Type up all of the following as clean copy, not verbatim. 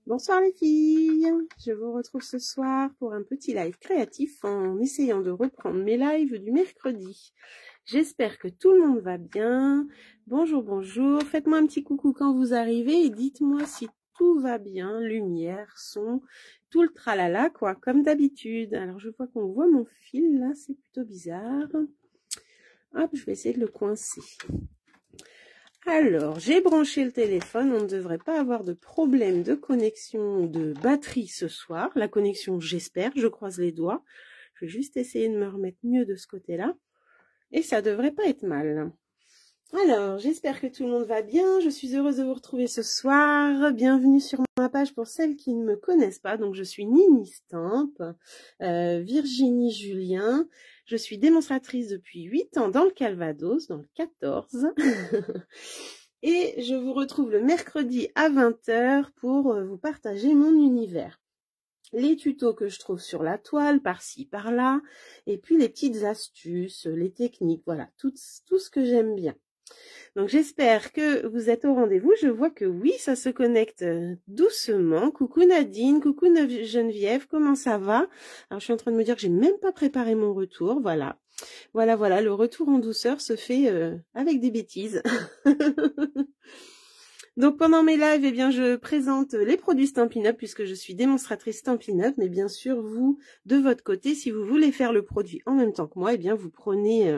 Bonsoir les filles, je vous retrouve ce soir pour un petit live créatif en essayant de reprendre mes lives du mercredi. J'espère que tout le monde va bien. Bonjour, bonjour, faites-moi un petit coucou quand vous arrivez et dites-moi si tout va bien, lumière, son, tout le tralala quoi, comme d'habitude. Alors je vois qu'on voit mon fil là, c'est plutôt bizarre. Hop, je vais essayer de le coincer. Alors, j'ai branché le téléphone, on ne devrait pas avoir de problème de connexion ou de batterie ce soir. La connexion, j'espère, je croise les doigts. Je vais juste essayer de me remettre mieux de ce côté-là. Et ça devrait pas être mal. Alors, j'espère que tout le monde va bien. Je suis heureuse de vous retrouver ce soir. Bienvenue sur ma page pour celles qui ne me connaissent pas. Donc, je suis Nini Stamp, Virginie Julien. Je suis démonstratrice depuis 8 ans dans le Calvados, dans le 14. Et je vous retrouve le mercredi à 20 h pour vous partager mon univers. Les tutos que je trouve sur la toile, par-ci, par-là, et puis les petites astuces, les techniques, voilà, tout ce que j'aime bien. Donc j'espère que vous êtes au rendez-vous. Je vois que oui, ça se connecte doucement. Coucou Nadine, coucou Geneviève, comment ça va? Alors je suis en train de me dire que j'ai même pas préparé mon retour, voilà. Voilà, le retour en douceur se fait avec des bêtises. Donc pendant mes lives, eh bien, je présente les produits Stampin' Up puisque je suis démonstratrice Stampin' Up. Mais bien sûr, vous, de votre côté, si vous voulez faire le produit en même temps que moi, eh bien, vous prenez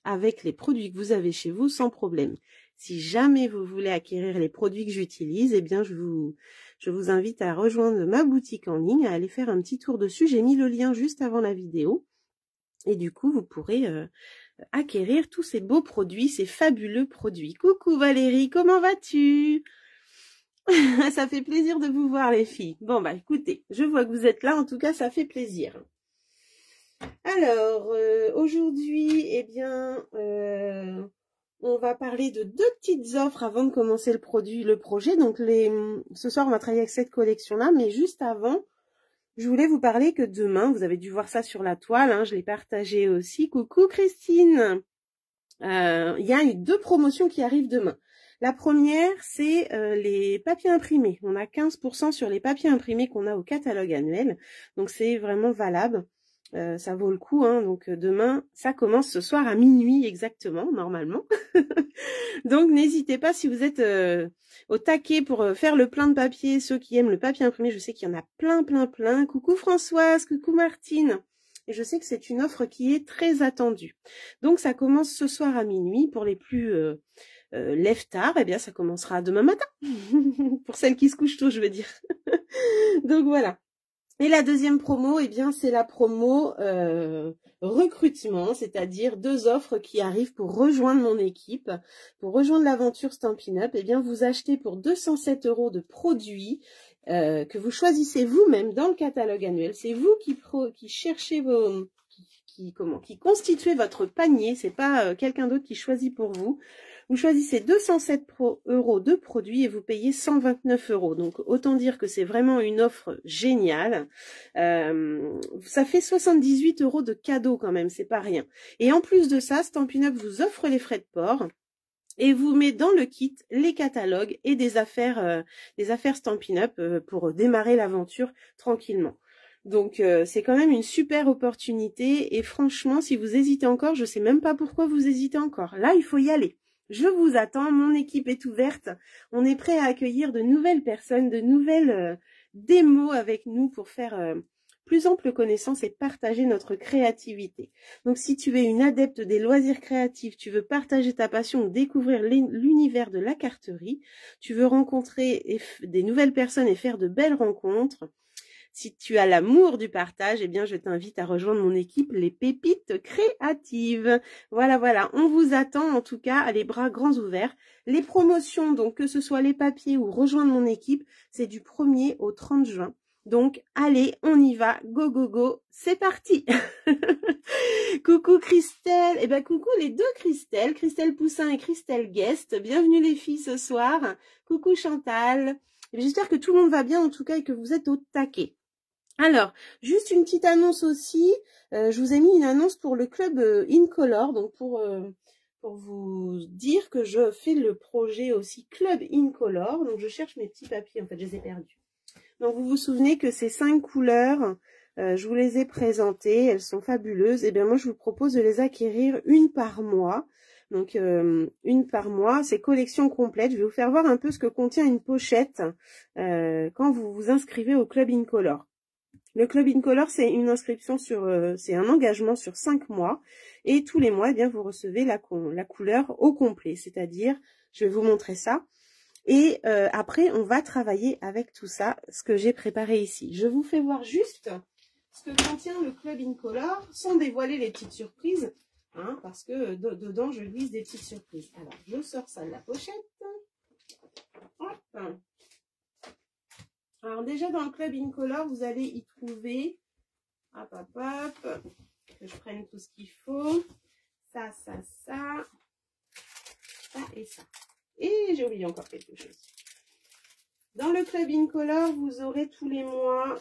avec les produits que vous avez chez vous sans problème. Si jamais vous voulez acquérir les produits que j'utilise, eh bien, je vous invite à rejoindre ma boutique en ligne, à aller faire un petit tour dessus. J'ai mis le lien juste avant la vidéo. Et du coup, vous pourrez acquérir tous ces beaux produits, ces fabuleux produits. Coucou Valérie, comment vas-tu? Ça fait plaisir de vous voir les filles. Bon bah écoutez, je vois que vous êtes là, en tout cas ça fait plaisir. Alors, aujourd'hui, eh bien, on va parler de deux petites offres avant de commencer le projet. Donc ce soir, on va travailler avec cette collection-là, mais juste avant, je voulais vous parler que demain, vous avez dû voir ça sur la toile, hein, je l'ai partagé aussi. Coucou Christine. Il y a deux promotions qui arrivent demain. La première, c'est les papiers imprimés. On a 15% sur les papiers imprimés qu'on a au catalogue annuel. Donc, c'est vraiment valable. Ça vaut le coup. Hein. Donc, demain, ça commence ce soir à minuit exactement, normalement. Donc, n'hésitez pas si vous êtes au taquet pour faire le plein de papier. Ceux qui aiment le papier imprimé, je sais qu'il y en a plein. Coucou Françoise, coucou Martine. Et je sais que c'est une offre qui est très attendue. Donc, ça commence ce soir à minuit. Pour les plus lève-tard, eh bien, ça commencera demain matin. Pour celles qui se couchent tôt, je veux dire. Donc, voilà. Et la deuxième promo, eh bien, c'est la promo recrutement, c'est-à-dire deux offres qui arrivent pour rejoindre mon équipe, pour rejoindre l'aventure Stampin' Up. Eh bien, vous achetez pour 207 € de produits que vous choisissez vous-même dans le catalogue annuel. C'est vous qui cherchez qui constituez votre panier. C'est pas quelqu'un d'autre qui choisit pour vous. Vous choisissez 207 € de produits et vous payez 129 €. Donc, autant dire que c'est vraiment une offre géniale. Ça fait 78 € de cadeaux quand même, c'est pas rien. Et en plus de ça, Stampin' Up vous offre les frais de port et vous met dans le kit les catalogues et des affaires Stampin' Up pour démarrer l'aventure tranquillement. Donc, c'est quand même une super opportunité et franchement, si vous hésitez encore, je sais même pas pourquoi vous hésitez encore. Là, il faut y aller. Je vous attends, mon équipe est ouverte. On est prêt à accueillir de nouvelles personnes, de nouvelles démos avec nous pour faire plus ample connaissance et partager notre créativité. Donc, si tu es une adepte des loisirs créatifs, tu veux partager ta passion, découvrir l'univers de la carterie, tu veux rencontrer des nouvelles personnes et faire de belles rencontres, si tu as l'amour du partage, eh bien, je t'invite à rejoindre mon équipe, les pépites créatives. Voilà, on vous attend en tout cas, les bras grands ouverts. Les promotions, donc que ce soit les papiers ou rejoindre mon équipe, c'est du 1er au 30 juin. Donc, allez, on y va, go, c'est parti. Coucou Christelle, eh ben coucou les deux Christelle, Christelle Poussin et Christelle Guest. Bienvenue les filles ce soir. Coucou Chantal. J'espère que tout le monde va bien en tout cas et que vous êtes au taquet. Alors, juste une petite annonce aussi, je vous ai mis une annonce pour le club Incolor, donc pour vous dire que je fais le projet aussi club Incolor, donc je cherche mes petits papiers, en fait je les ai perdus. Donc vous vous souvenez que ces 5 couleurs, je vous les ai présentées, elles sont fabuleuses. Et bien moi je vous propose de les acquérir une par mois. Donc une par mois, c'est collection complète. Je vais vous faire voir un peu ce que contient une pochette quand vous vous inscrivez au Club Incolor. Le Club Incolor, c'est une inscription sur, c'est un engagement sur 5 mois. Et tous les mois, eh bien, vous recevez la couleur au complet. C'est-à-dire, je vais vous montrer ça. Et après, on va travailler avec tout ça, ce que j'ai préparé ici. Je vous fais voir juste ce que contient le Club Incolor, sans dévoiler les petites surprises, hein, parce que dedans, je glisse des petites surprises. Alors, je sors ça de la pochette. Hop. Alors déjà, dans le Club Incolor, vous allez y trouver, hop, hop, hop, que je prenne tout ce qu'il faut, ça, ça, ça, ça et ça. Et j'ai oublié encore quelque chose. Dans le Club Incolor, vous aurez tous les mois,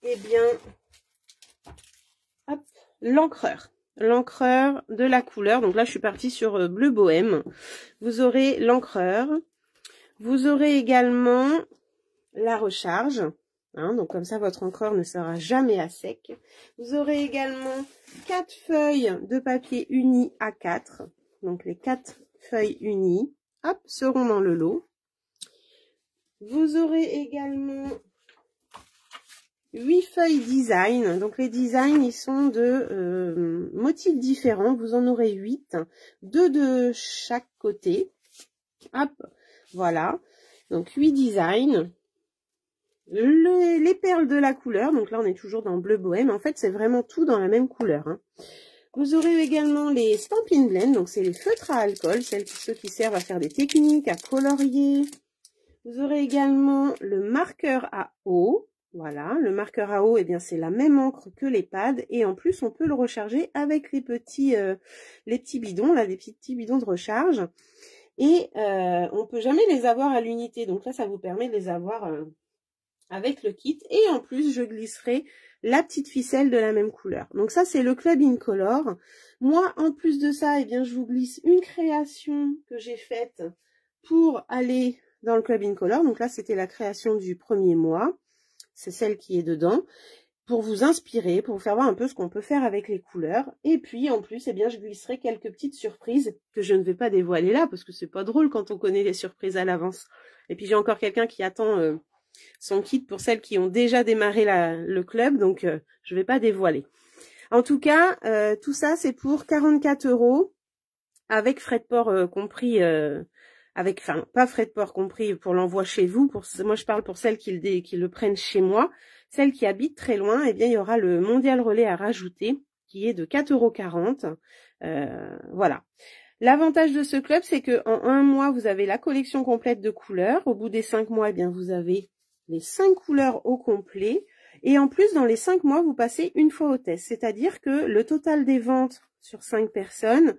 eh bien, hop, l'encreur. L'encreur de la couleur. Donc là, je suis partie sur bleu bohème. Vous aurez l'encreur. Vous aurez également la recharge. Hein, donc comme ça, votre encreur ne sera jamais à sec. Vous aurez également 4 feuilles de papier uni A4. Donc les 4 feuilles unies, hop, seront dans le lot. Vous aurez également 8 feuilles design. Donc les designs, ils sont de motifs différents. Vous en aurez 8, 2 de chaque côté. Hop, voilà. Donc 8 designs. Les perles de la couleur, donc là on est toujours dans bleu bohème, en fait c'est vraiment tout dans la même couleur. Hein. Vous aurez également les Stampin' Blend, donc c'est les feutres à alcool, ceux qui servent à faire des techniques, à colorier. Vous aurez également le marqueur à eau, voilà, le marqueur à eau, eh bien c'est la même encre que les pads, et en plus on peut le recharger avec les petits bidons, là des petits bidons de recharge, et on peut jamais les avoir à l'unité, donc là ça vous permet de les avoir avec le kit, et en plus je glisserai la petite ficelle de la même couleur. Donc ça c'est le Club Incolor. Moi en plus de ça, eh bien je vous glisse une création que j'ai faite pour aller dans le Club Incolor. Donc là c'était la création du premier mois, c'est celle qui est dedans, pour vous inspirer, pour vous faire voir un peu ce qu'on peut faire avec les couleurs. Et puis en plus, eh bien je glisserai quelques petites surprises que je ne vais pas dévoiler là, parce que c'est pas drôle quand on connaît les surprises à l'avance. Et puis j'ai encore quelqu'un qui attend son kit pour celles qui ont déjà démarré le club, donc je vais pas dévoiler. En tout cas, tout ça c'est pour 44 € avec frais de port compris, enfin pas frais de port compris pour l'envoi chez vous. Moi je parle pour celles qui le prennent chez moi. Celles qui habitent très loin, eh bien il y aura le Mondial Relais à rajouter qui est de 4,40 €. Voilà. L'avantage de ce club, c'est que en un mois vous avez la collection complète de couleurs. Au bout des 5 mois, eh bien vous avez les 5 couleurs au complet, et en plus dans les 5 mois vous passez une fois au test, c'est-à-dire que le total des ventes sur 5 personnes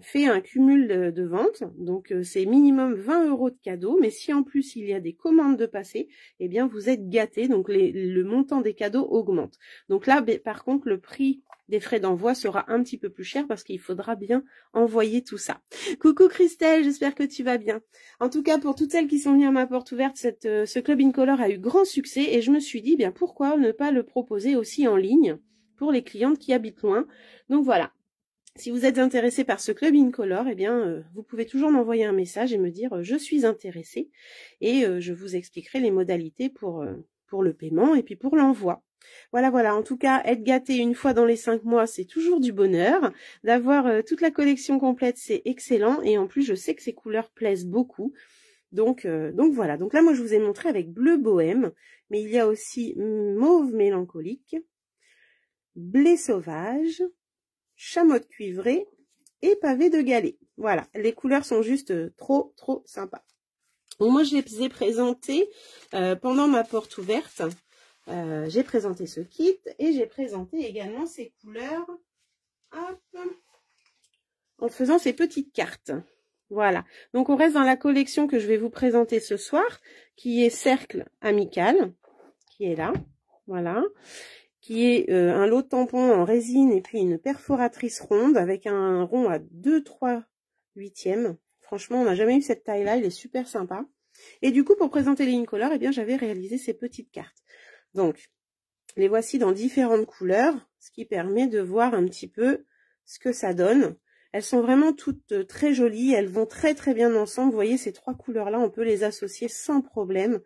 fait un cumul de ventes, donc c'est minimum 20 € de cadeaux, mais si en plus il y a des commandes de passer, eh bien vous êtes gâtés, donc le montant des cadeaux augmente. Donc là par contre le prix des frais d'envoi sera un petit peu plus cher parce qu'il faudra bien envoyer tout ça. Coucou Christelle, j'espère que tu vas bien. En tout cas, pour toutes celles qui sont venues à ma porte ouverte, ce Club Incolor a eu grand succès et je me suis dit, bien pourquoi ne pas le proposer aussi en ligne pour les clientes qui habitent loin. Donc voilà. Si vous êtes intéressé par ce Club Incolor, eh bien, vous pouvez toujours m'envoyer un message et me dire je suis intéressée, et je vous expliquerai les modalités pour le paiement et puis pour l'envoi. Voilà, voilà. En tout cas, être gâté une fois dans les 5 mois, c'est toujours du bonheur. D'avoir toute la collection complète, c'est excellent. Et en plus, je sais que ces couleurs plaisent beaucoup. Donc voilà. Donc là, moi, je vous ai montré avec bleu bohème, mais il y a aussi mauve mélancolique, blé sauvage, chamotte cuivrée et pavé de galets. Voilà, les couleurs sont juste trop sympas. Donc moi je les ai présentées pendant ma porte ouverte. J'ai présenté ce kit et j'ai présenté également ces couleurs, hop, en faisant ces petites cartes. Voilà, donc on reste dans la collection que je vais vous présenter ce soir, qui est Cercle Amical, qui est là, voilà, qui est un lot de tampons en résine et puis une perforatrice ronde avec un rond à 2/3/8. Franchement, on n'a jamais eu cette taille-là, il est super sympa. Et du coup, pour présenter les Incolor, eh bien, j'avais réalisé ces petites cartes. Donc, les voici dans différentes couleurs, ce qui permet de voir un petit peu ce que ça donne. Elles sont vraiment toutes très jolies, elles vont très très bien ensemble. Vous voyez, ces trois couleurs-là, on peut les associer sans problème.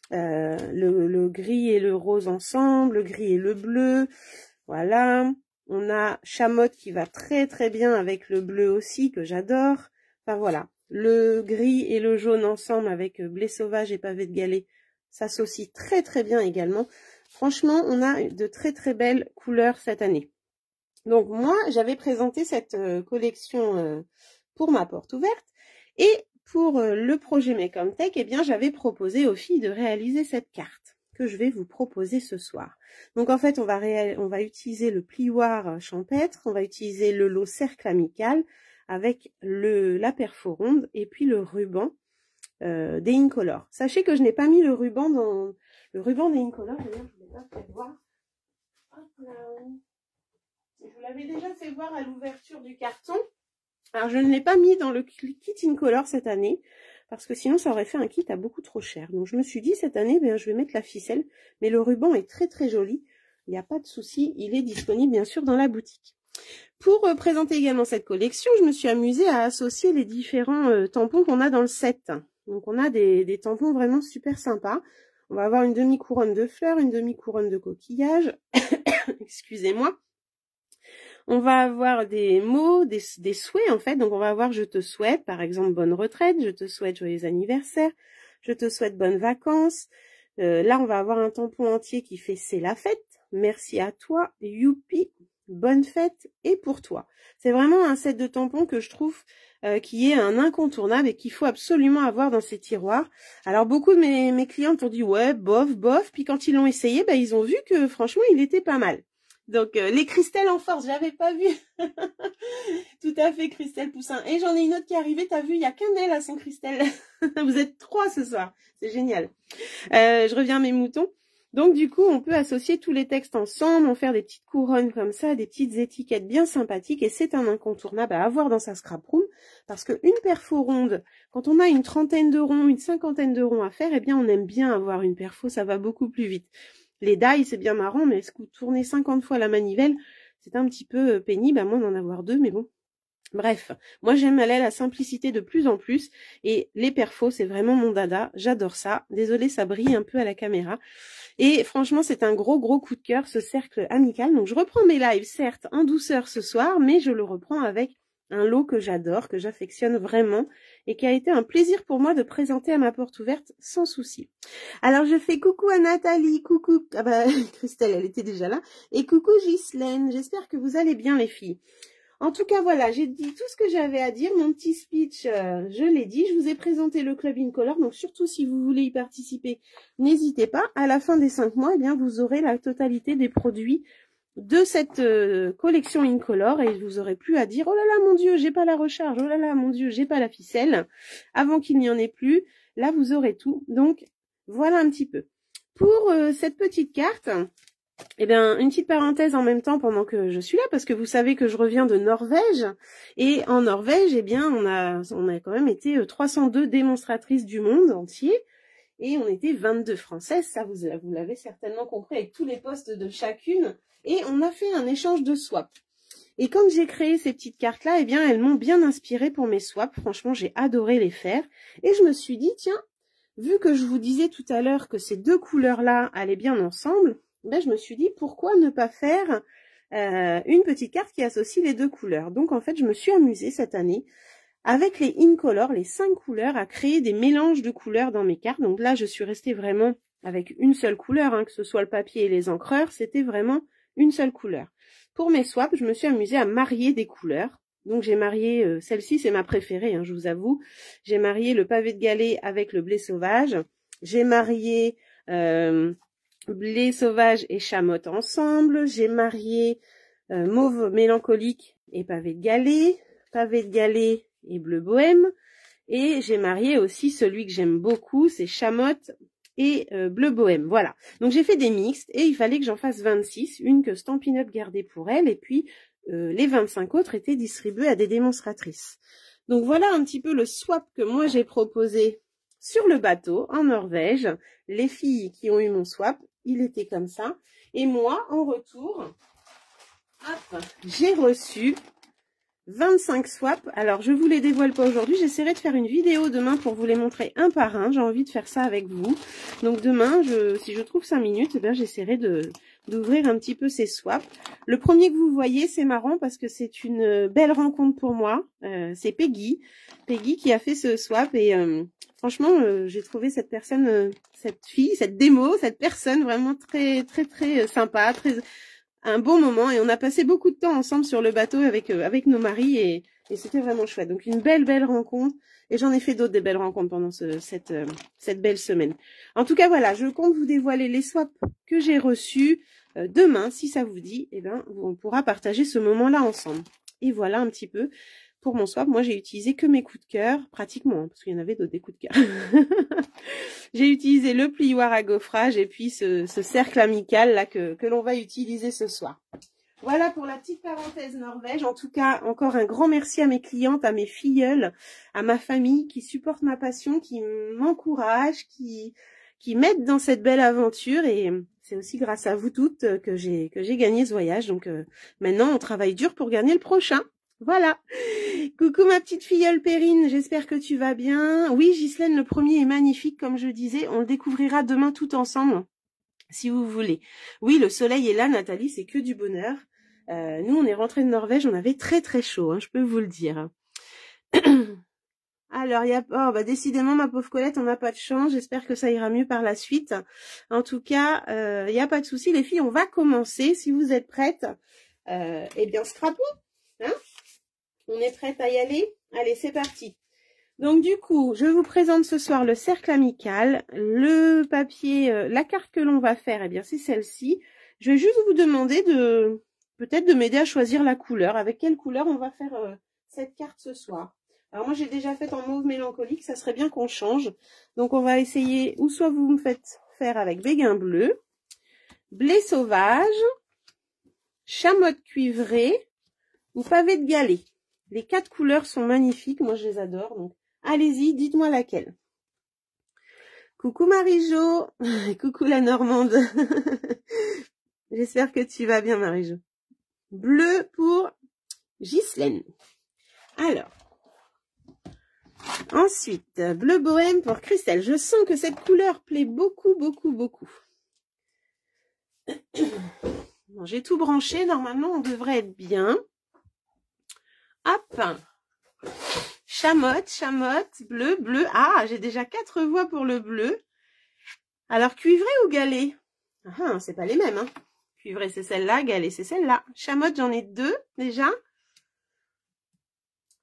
Le gris et le rose ensemble, le gris et le bleu. Voilà. On a Chamotte qui va très très bien avec le bleu aussi, que j'adore. Enfin voilà. Le gris et le jaune ensemble avec blé sauvage et pavé de Galets s'associent très très bien également. Franchement, on a de très très belles couleurs cette année. Donc moi, j'avais présenté cette collection pour ma porte ouverte. Et pour le projet Make On Tech, eh bien, j'avais proposé aux filles de réaliser cette carte que je vais vous proposer ce soir. Donc en fait, on va utiliser le plioir champêtre, on va utiliser le lot cercle amical avec la perforonde et puis le ruban des Incolor. Sachez que je n'ai pas mis le ruban dans le ruban des Incolor. D'ailleurs, je ne l'ai pas fait voir. Hop là. Je vous l'avais déjà fait voir à l'ouverture du carton. Alors, je ne l'ai pas mis dans le kit Incolor cette année, parce que sinon, ça aurait fait un kit à beaucoup trop cher. Donc, je me suis dit, cette année, je vais mettre la ficelle, mais le ruban est très, très joli. Il n'y a pas de souci, il est disponible, bien sûr, dans la boutique. Pour présenter également cette collection, je me suis amusée à associer les différents tampons qu'on a dans le set. Donc, on a des tampons vraiment super sympas. On va avoir une demi-couronne de fleurs, une demi-couronne de coquillages. Excusez-moi. On va avoir des mots, des souhaits en fait. Donc on va avoir je te souhaite, par exemple, bonne retraite, je te souhaite joyeux anniversaire, je te souhaite bonnes vacances. Là, on va avoir un tampon entier qui fait c'est la fête, merci à toi, youpi, bonne fête et pour toi. C'est vraiment un set de tampons que je trouve qui est un incontournable et qu'il faut absolument avoir dans ces tiroirs. Alors beaucoup de mes clientes ont dit ouais, bof, bof, puis quand ils l'ont essayé, ils ont vu que franchement, il était pas mal. Donc, les Christelle en force, j'avais pas vu. Tout à fait, Christelle Poussin. Et j'en ai une autre qui est arrivée, t'as vu, il n'y a qu'un elle à son Christelle. Vous êtes 3 ce soir, c'est génial. Je reviens à mes moutons. Donc, du coup, on peut associer tous les textes ensemble, en faire des petites couronnes comme ça, des petites étiquettes bien sympathiques. Et c'est un incontournable à avoir dans sa scrap room. Parce qu'une perfo ronde, quand on a une trentaine de ronds, une cinquantaine de ronds à faire, eh bien, on aime bien avoir une perfo, ça va beaucoup plus vite. Les die, c'est bien marrant, mais est-ce que vous tournez 50 fois la manivelle, c'est un petit peu pénible, à moins d'en avoir 2, mais bon. Bref, moi j'aime aller à la simplicité de plus en plus, et les perfos, c'est vraiment mon dada, j'adore ça. Désolée, ça brille un peu à la caméra. Et franchement, c'est un gros coup de cœur, ce cercle amical. Donc je reprends mes lives, certes, en douceur ce soir, mais je le reprends avec un lot que j'adore, que j'affectionne vraiment et qui a été un plaisir pour moi de présenter à ma porte ouverte sans souci. Alors je fais coucou à Nathalie, coucou, Christelle elle était déjà là, et coucou Ghislaine, j'espère que vous allez bien les filles. En tout cas voilà, j'ai dit tout ce que j'avais à dire, mon petit speech, je l'ai dit, je vous ai présenté le Club Incolor, donc surtout si vous voulez y participer, n'hésitez pas, à la fin des 5 mois, eh bien vous aurez la totalité des produits de cette collection Incolor et vous aurez plus à dire oh là là mon dieu j'ai pas la recharge, oh là là mon dieu j'ai pas la ficelle, avant qu'il n'y en ait plus. Là vous aurez tout, donc voilà un petit peu pour cette petite carte. Eh bien une petite parenthèse en même temps pendant que je suis là, parce que vous savez que je reviens de Norvège, et en Norvège eh bien on a quand même été 302 démonstratrices du monde entier. Et on était 22 françaises, ça vous l'avez certainement compris avec tous les postes de chacune. Et on a fait un échange de swap. Et quand j'ai créé ces petites cartes-là, eh bien, elles m'ont bien inspirée pour mes swaps. Franchement, j'ai adoré les faire. Et je me suis dit, tiens, vu que je vous disais tout à l'heure que ces deux couleurs-là allaient bien ensemble, je me suis dit, pourquoi ne pas faire une petite carte qui associe les deux couleurs. Donc, en fait, je me suis amusée cette année avec les Incolor, les 5 couleurs, à créer des mélanges de couleurs dans mes cartes. Donc là, je suis restée vraiment avec une seule couleur, que ce soit le papier et les encreurs, c'était vraiment une seule couleur. Pour mes swaps, je me suis amusée à marier des couleurs. Donc j'ai marié, celle-ci c'est ma préférée, je vous avoue. J'ai marié le pavé de Galets avec le blé sauvage. J'ai marié blé sauvage et chamotte ensemble. J'ai marié mauve mélancolique et pavé de Galets et bleu bohème. Et j'ai marié aussi celui que j'aime beaucoup, c'est chamotte et bleu bohème. Voilà. Donc j'ai fait des mixtes et il fallait que j'en fasse 26, une que Stampin' Up gardait pour elle, et puis les 25 autres étaient distribuées à des démonstratrices. Donc voilà un petit peu le swap que moi j'ai proposé sur le bateau en Norvège. Les filles qui ont eu mon swap, il était comme ça. Et moi, en retour, hop, j'ai reçu 25 swaps. Alors, je vous les dévoile pas aujourd'hui. J'essaierai de faire une vidéo demain pour vous les montrer un par un. J'ai envie de faire ça avec vous. Donc, demain, si je trouve 5 minutes, eh bien, j'essaierai d'ouvrir un petit peu ces swaps. Le premier que vous voyez, c'est marrant parce que c'est une belle rencontre pour moi. C'est Peggy. Peggy qui a fait ce swap et franchement, j'ai trouvé cette personne, cette fille, cette démo, cette personne vraiment très, très, très sympa, un bon moment, et on a passé beaucoup de temps ensemble sur le bateau avec nos maris et c'était vraiment chouette. Donc une belle rencontre, et j'en ai fait d'autres des belles rencontres pendant cette belle semaine. En tout cas voilà, je compte vous dévoiler les swaps que j'ai reçus demain, si ça vous dit, eh ben on pourra partager ce moment-là ensemble. Et voilà un petit peu pour mon swap. Moi j'ai utilisé que mes coups de cœur, pratiquement, hein, parce qu'il y en avait d'autres des coups de cœur. J'ai utilisé le plioir à gaufrage et puis ce cercle amical là que l'on va utiliser ce soir. Voilà pour la petite parenthèse Norvège. En tout cas, encore un grand merci à mes clientes, à mes filleules, à ma famille qui supportent ma passion, qui m'encouragent, qui m'aident dans cette belle aventure. Et c'est aussi grâce à vous toutes que j'ai gagné ce voyage. Donc maintenant, on travaille dur pour gagner le prochain. Voilà. Coucou ma petite filleule Perrine, j'espère que tu vas bien. Oui, Ghislaine, le premier est magnifique, comme je disais. On le découvrira demain tout ensemble, si vous voulez. Oui, le soleil est là, Nathalie, c'est que du bonheur. Nous, on est rentrés de Norvège, on avait très très chaud, hein, je peux vous le dire. Alors, décidément, ma pauvre Colette, on n'a pas de chance. J'espère que ça ira mieux par la suite. En tout cas, il n'y a pas de souci. Les filles, on va commencer. Si vous êtes prêtes, eh bien, scrapons, hein? On est prête à y aller? Allez, c'est parti. Donc du coup, je vous présente ce soir le cercle amical. Le papier, la carte que l'on va faire, eh bien c'est celle-ci. Je vais juste vous demander peut-être de m'aider à choisir la couleur. Avec quelle couleur on va faire cette carte ce soir? Alors moi j'ai déjà fait en mauve mélancolique, ça serait bien qu'on change. Donc on va essayer, ou soit vous me faites faire avec béguin bleu, blé sauvage, chamotte cuivrée ou pavé de galet. Les 4 couleurs sont magnifiques, moi je les adore, donc allez-y, dites-moi laquelle. Coucou Marie-Jo, coucou la Normande, j'espère que tu vas bien Marie-Jo. Bleu pour Ghislaine. Alors, ensuite, bleu bohème pour Christelle. Je sens que cette couleur plaît beaucoup. Bon, j'ai tout branché, normalement on devrait être bien. Hop, chamotte, bleu. Ah, j'ai déjà 4 voix pour le bleu. Alors, cuivré ou galet? Ah, c'est pas les mêmes, hein. Cuivré, c'est celle-là, galet, c'est celle-là. Chamotte, j'en ai 2, déjà.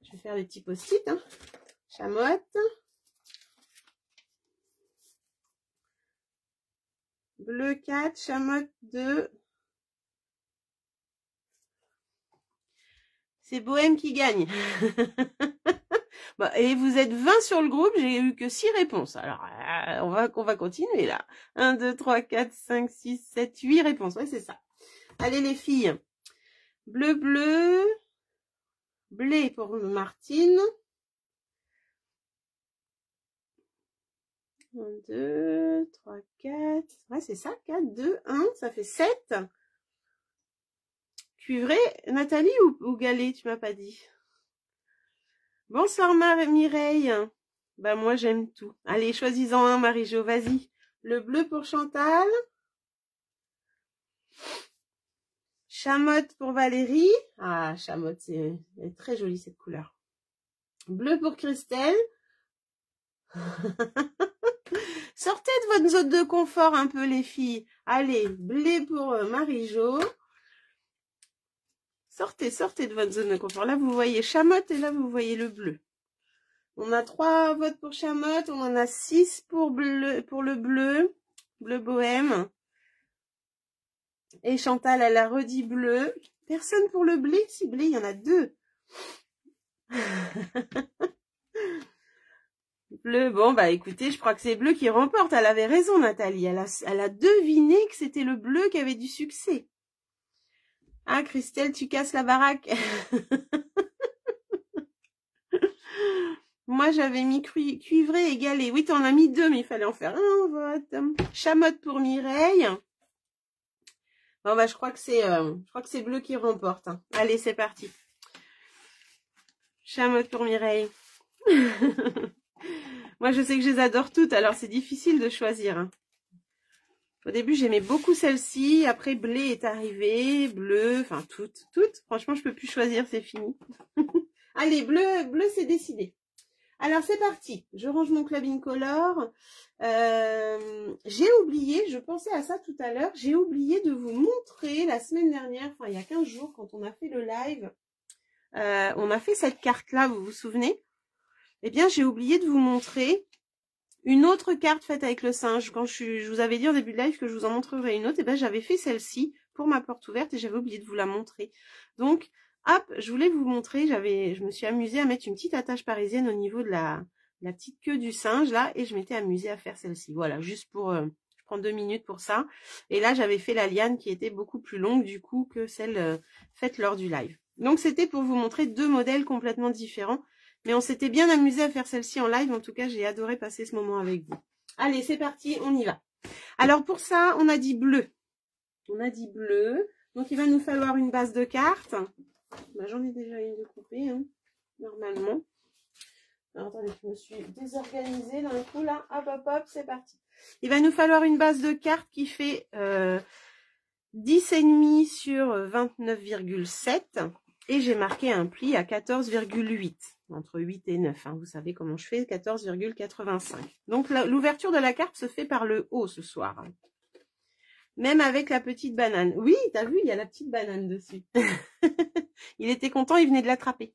Je vais faire des petits post-it, hein. Chamotte. Bleu 4, chamotte 2. C'est Bohème qui gagne. Bon, et vous êtes 20 sur le groupe, j'ai eu que 6 réponses. Alors, on va continuer là. 1, 2, 3, 4, 5, 6, 7, 8 réponses. Ouais, c'est ça. Allez les filles. Bleu, blé pour Martine. 1, 2, 3, 4. Ouais, c'est ça. 4, 2, 1. Ça fait 7. Cuivré, Nathalie ou galet, tu m'as pas dit. Bonsoir Mireille. Bah moi j'aime tout. Allez, choisis-en un Marie-Jo, vas-y. Le bleu pour Chantal. Chamotte pour Valérie. Ah, chamotte, c'est très jolie cette couleur. Bleu pour Christelle. Sortez de votre zone de confort un peu les filles. Allez, blé pour Marie-Jo. Sortez de votre zone de confort. Là, vous voyez chamotte et là, vous voyez le bleu. On a 3 votes pour chamotte. On en a 6 pour le bleu. Bleu bohème. Et Chantal, elle a redit bleu. Personne pour le blé. Si, blé, il y en a 2. Bleu, bon, bah écoutez, je crois que c'est bleu qui remporte. Elle avait raison, Nathalie. Elle a deviné que c'était le bleu qui avait du succès. Ah, Christelle, tu casses la baraque. Moi, j'avais mis cuivré et galé. Oui, t'en as mis 2, mais il fallait en faire un vote. Chamotte pour Mireille. Bon, bah, je crois que c'est bleu qui remporte. Hein. Allez, c'est parti. Chamotte pour Mireille. Moi, je sais que je les adore toutes, alors c'est difficile de choisir. Hein. Au début, j'aimais beaucoup celle-ci. Après, blé est arrivé. Bleu, enfin, toutes. Franchement, je peux plus choisir, c'est fini. Allez, bleu, c'est décidé. Alors, c'est parti. Je range mon club incolore. J'ai oublié, je pensais à ça tout à l'heure, j'ai oublié de vous montrer la semaine dernière, enfin, il y a 15 jours, quand on a fait le live, on a fait cette carte-là, vous vous souvenez? Eh bien, j'ai oublié de vous montrer une autre carte faite avec le singe. Quand je vous avais dit en début de live que je vous en montrerai une autre, eh bien, j'avais fait celle-ci pour ma porte ouverte et j'avais oublié de vous la montrer. Donc, hop, je voulais vous montrer, je me suis amusée à mettre une petite attache parisienne au niveau de la petite queue du singe, là, et je m'étais amusée à faire celle-ci. Voilà, juste pour... je prends 2 minutes pour ça. Et là, j'avais fait la liane qui était beaucoup plus longue, du coup, que celle faite lors du live. Donc, c'était pour vous montrer 2 modèles complètement différents. Mais on s'était bien amusé à faire celle-ci en live. En tout cas, j'ai adoré passer ce moment avec vous. Allez, c'est parti, on y va. Alors, pour ça, on a dit bleu. On a dit bleu. Donc, il va nous falloir une base de cartes. Bah, j'en ai déjà une de coupée, hein, normalement. Alors, attendez, je me suis désorganisée d'un coup, là. Hop, hop, hop, c'est parti. Il va nous falloir une base de cartes qui fait 10,5 sur 29,7. Et j'ai marqué un pli à 14,8. Entre 8 et 9, hein. Vous savez comment je fais, 14,85. Donc l'ouverture de la carte se fait par le haut ce soir. Hein. Même avec la petite banane. Oui, t'as vu, il y a la petite banane dessus. Il était content, il venait de l'attraper.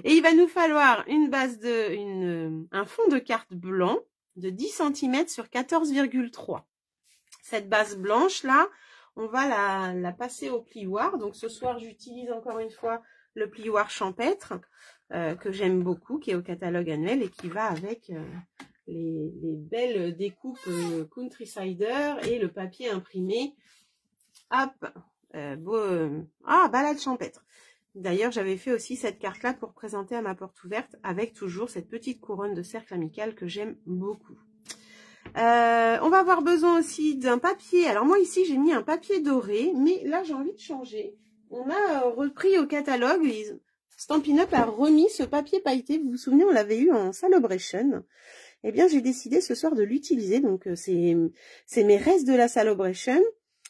Et il va nous falloir une base un fond de carte blanc de 10 cm sur 14,3. Cette base blanche là, on va la passer au plioir. Donc ce soir, j'utilise encore une fois le plioir champêtre que j'aime beaucoup, qui est au catalogue annuel et qui va avec les belles découpes Countrysider et le papier imprimé. Hop, balade champêtre. D'ailleurs, j'avais fait aussi cette carte-là pour présenter à ma porte ouverte avec toujours cette petite couronne de cercle amical que j'aime beaucoup. On va avoir besoin aussi d'un papier. Alors moi ici, j'ai mis un papier doré, mais là, j'ai envie de changer. On a repris au catalogue, Stampin' Up a remis ce papier pailleté. Vous vous souvenez, on l'avait eu en Salobration. Eh bien, j'ai décidé ce soir de l'utiliser. Donc, c'est mes restes de la Salobration.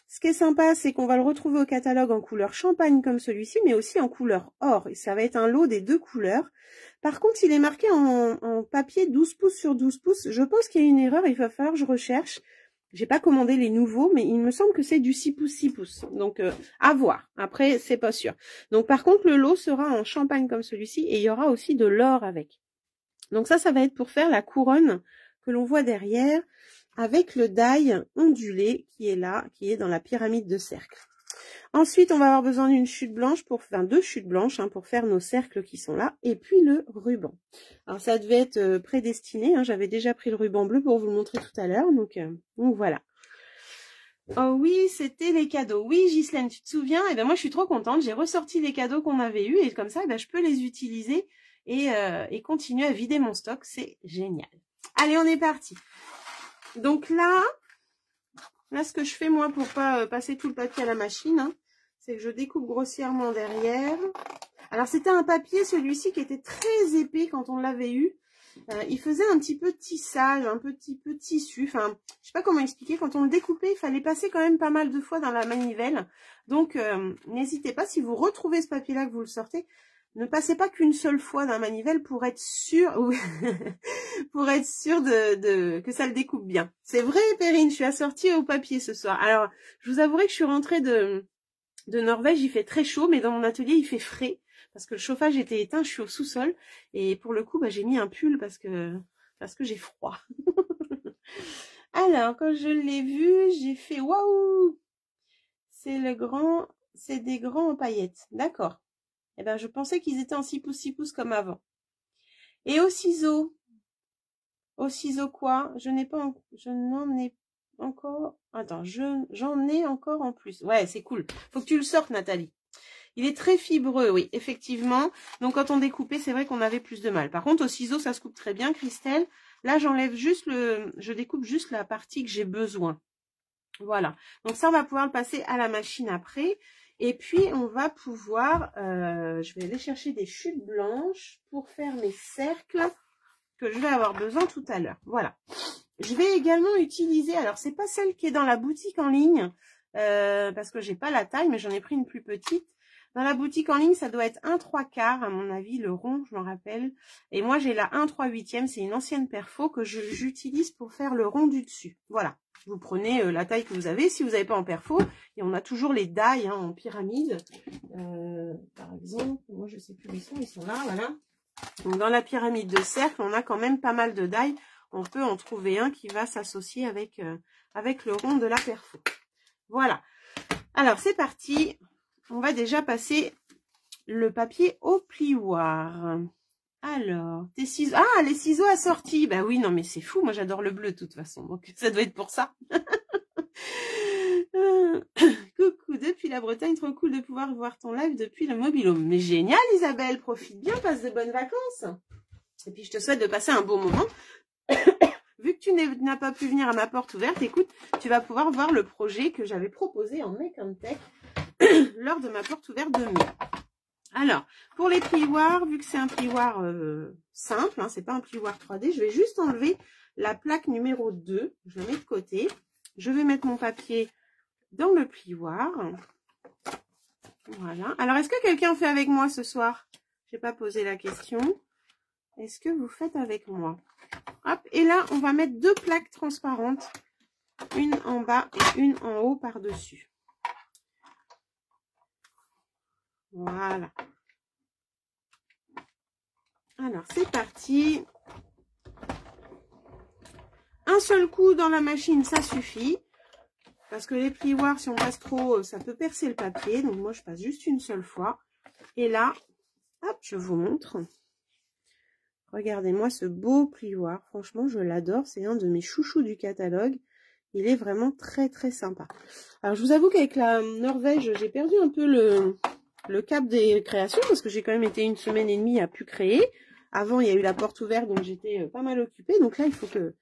Ce qui est sympa, c'est qu'on va le retrouver au catalogue en couleur champagne comme celui-ci, mais aussi en couleur or. Et ça va être un lot des 2 couleurs. Par contre, il est marqué en papier 12 pouces sur 12 pouces. Je pense qu'il y a une erreur, il va falloir que je recherche. J'ai pas commandé les nouveaux, mais il me semble que c'est du 6 pouces 6 pouces. Donc, à voir. Après, c'est pas sûr. Donc, par contre, le lot sera en champagne comme celui-ci et il y aura aussi de l'or avec. Donc ça va être pour faire la couronne que l'on voit derrière avec le die ondulé qui est là, qui est dans la pyramide de cercle. Ensuite, on va avoir besoin d'une chute blanche, enfin 2 chutes blanches hein, pour faire nos cercles qui sont là, et puis le ruban. Alors ça devait être prédestiné, hein, j'avais déjà pris le ruban bleu pour vous le montrer tout à l'heure, donc voilà. Oh oui, c'était les cadeaux. Oui, Ghislaine, tu te souviens? Et ben moi je suis trop contente, j'ai ressorti les cadeaux qu'on avait eus, et comme ça, je peux les utiliser et continuer à vider mon stock, c'est génial. Allez, on est parti. Donc là, ce que je fais moi pour pas passer tout le papier à la machine, hein, c'est que je découpe grossièrement derrière. Alors c'était un papier, celui-ci, qui était très épais quand on l'avait eu. Il faisait un petit peu tissage, un petit peu tissu. Enfin, je sais pas comment expliquer. Quand on le découpait, il fallait passer quand même pas mal de fois dans la manivelle. Donc, n'hésitez pas, si vous retrouvez ce papier-là, que vous le sortez, ne passez pas qu'une seule fois dans la manivelle pour être sûr, pour être sûr que ça le découpe bien. C'est vrai, Perrine, je suis assortie au papier ce soir. Alors, je vous avouerai que je suis rentrée de Norvège, il fait très chaud, mais dans mon atelier, il fait frais. Parce que le chauffage était éteint, je suis au sous-sol. Et pour le coup, j'ai mis un pull parce que j'ai froid. Alors, quand je l'ai vu, j'ai fait waouh! C'est des grands en paillettes. D'accord. Eh ben, je pensais qu'ils étaient en 6 pouces comme avant. Et au ciseau. Au ciseau quoi? Je n'en ai encore. Attends, j'en ai encore en plus. Ouais, c'est cool. Faut que tu le sortes, Nathalie. Il est très fibreux, oui, effectivement. Donc, quand on découpait, c'est vrai qu'on avait plus de mal. Par contre, au ciseau, ça se coupe très bien, Christelle. Là, j'enlève juste je découpe juste la partie que j'ai besoin. Voilà. Donc, ça, on va pouvoir le passer à la machine après. Et puis, on va pouvoir, je vais aller chercher des chutes blanches pour faire mes cercles que je vais avoir besoin tout à l'heure. Voilà. Je vais également utiliser, alors c'est pas celle qui est dans la boutique en ligne, parce que j'ai pas la taille, mais j'en ai pris une plus petite. Dans la boutique en ligne, ça doit être 1/3/4, à mon avis, le rond, je m'en rappelle. Et moi, j'ai la 1/3/8e, c'est une ancienne perfo que j'utilise pour faire le rond du dessus. Voilà. Vous prenez la taille que vous avez. Si vous n'avez pas en perfo, et on a toujours les die hein, en pyramide. Par exemple, moi, je sais plus où ils sont là, voilà. Donc, dans la pyramide de cercle, on a quand même pas mal de die. On peut en trouver un qui va s'associer avec le rond de la perfo. Voilà. Alors, c'est parti. On va déjà passer le papier au plioir. Alors, tes ciseaux. Ah, les ciseaux assortis. Bah oui, non, mais c'est fou. Moi, j'adore le bleu de toute façon. Donc, ça doit être pour ça. Coucou, depuis la Bretagne. Trop cool de pouvoir voir ton live depuis le mobil-home. Mais génial, Isabelle. Profite bien, passe de bonnes vacances. Et puis, je te souhaite de passer un bon moment. Vu que tu n'as pas pu venir à ma porte ouverte, écoute, tu vas pouvoir voir le projet que j'avais proposé en Make and Tech lors de ma porte ouverte de mai. Alors, pour les plioirs, vu que c'est un plioir simple, hein, c'est pas un plioir 3D, je vais juste enlever la plaque numéro 2. Je la mets de côté. Je vais mettre mon papier dans le plioir. Voilà. Alors, est-ce que quelqu'un fait avec moi ce soir? Je n'ai pas posé la question. Est-ce que vous faites avec moi? Hop, et là, on va mettre 2 plaques transparentes. Une en bas et une en haut par-dessus. Voilà. Alors, c'est parti. Un seul coup dans la machine, ça suffit. Parce que les plioirs, si on passe trop, ça peut percer le papier. Donc, moi, je passe juste une seule fois. Et là, hop, je vous montre. Regardez-moi ce beau plioir. Franchement, je l'adore. C'est un de mes chouchous du catalogue. Il est vraiment très, très sympa. Alors, je vous avoue qu'avec la Norvège, j'ai perdu un peu le cap des créations parce que j'ai quand même été 1 semaine et demie à pu créer. Avant, il y a eu la porte ouverte, donc j'étais pas mal occupée. Donc là, il faut que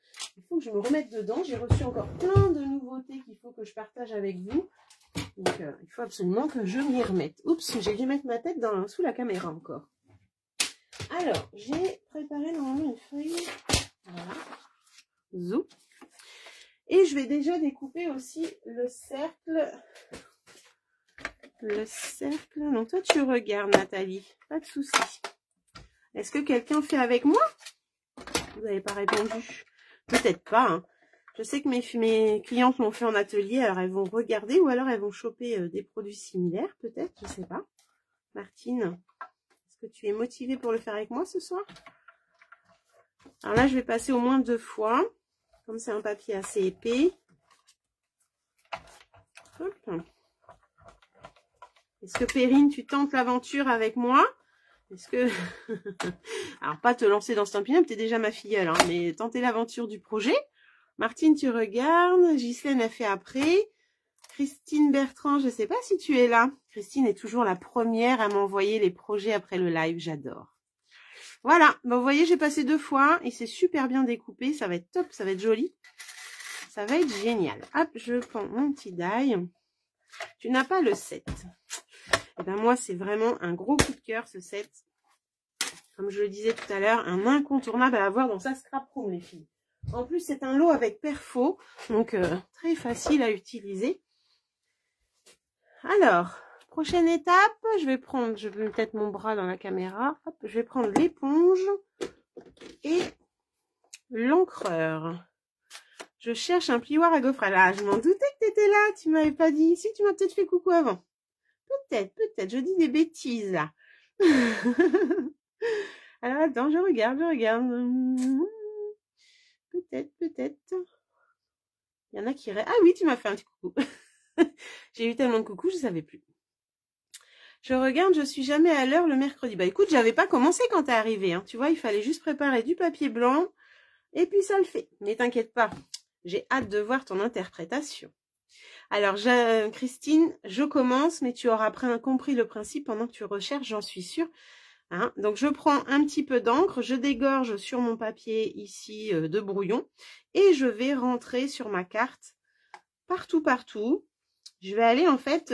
je me remette dedans. J'ai reçu encore plein de nouveautés qu'il faut que je partage avec vous. Donc, il faut absolument que je m'y remette. Oups, j'ai dû mettre ma tête sous la caméra encore. Alors, j'ai préparé normalement une feuille. Voilà. Zou. Et je vais déjà découper aussi le cercle. Le cercle. Donc, toi, tu regardes, Nathalie. Pas de souci. Est-ce que quelqu'un fait avec moi? Vous n'avez pas répondu. Peut-être pas. Hein. Je sais que mes clientes l'ont fait en atelier. Alors, elles vont regarder ou alors elles vont choper des produits similaires. Peut-être, je ne sais pas. Martine, est-ce que tu es motivée pour le faire avec moi ce soir? Alors là, je vais passer au moins 2 fois. Comme c'est un papier assez épais. Hop. Est-ce que Perrine, tu tentes l'aventure avec moi? Est-ce que... Alors, pas te lancer dans Stampin' Up, t'es déjà ma filleule, hein, mais tenter l'aventure du projet. Martine, tu regardes. Ghislaine a fait après. Christine Bertrand, je ne sais pas si tu es là. Christine est toujours la première à m'envoyer les projets après le live, j'adore. Voilà, ben, vous voyez, j'ai passé 2 fois et c'est super bien découpé. Ça va être top, ça va être joli. Ça va être génial. Hop, je prends mon petit die. Tu n'as pas le set. Et ben moi, c'est vraiment un gros coup de cœur, ce set. Comme je le disais tout à l'heure, un incontournable à avoir dans sa scrap room, les filles. En plus, c'est un lot avec perfo, donc très facile à utiliser. Alors, prochaine étape, je vais mettre mon bras dans la caméra. Hop, je vais prendre l'éponge et l'encreur. Je cherche un plioir à gaufrage. Ah, je m'en doutais que tu étais là, tu m'avais pas dit. Si, tu m'as peut-être fait coucou avant. Peut-être, je dis des bêtises là. Alors attends, je regarde. Peut-être. Il y en a qui... Ah oui, tu m'as fait un petit coucou. J'ai eu tellement de coucou, je ne savais plus. Je regarde, je suis jamais à l'heure le mercredi. Bah écoute, j'avais pas commencé quand t'es arrivé. Hein. Tu vois, il fallait juste préparer du papier blanc. Et puis ça le fait. Mais t'inquiète pas, j'ai hâte de voir ton interprétation. Alors, Christine, je commence, mais tu auras compris le principe pendant que tu recherches, j'en suis sûre. Hein, donc, je prends un petit peu d'encre, je dégorge sur mon papier ici de brouillon et je vais rentrer sur ma carte partout. Je vais aller en fait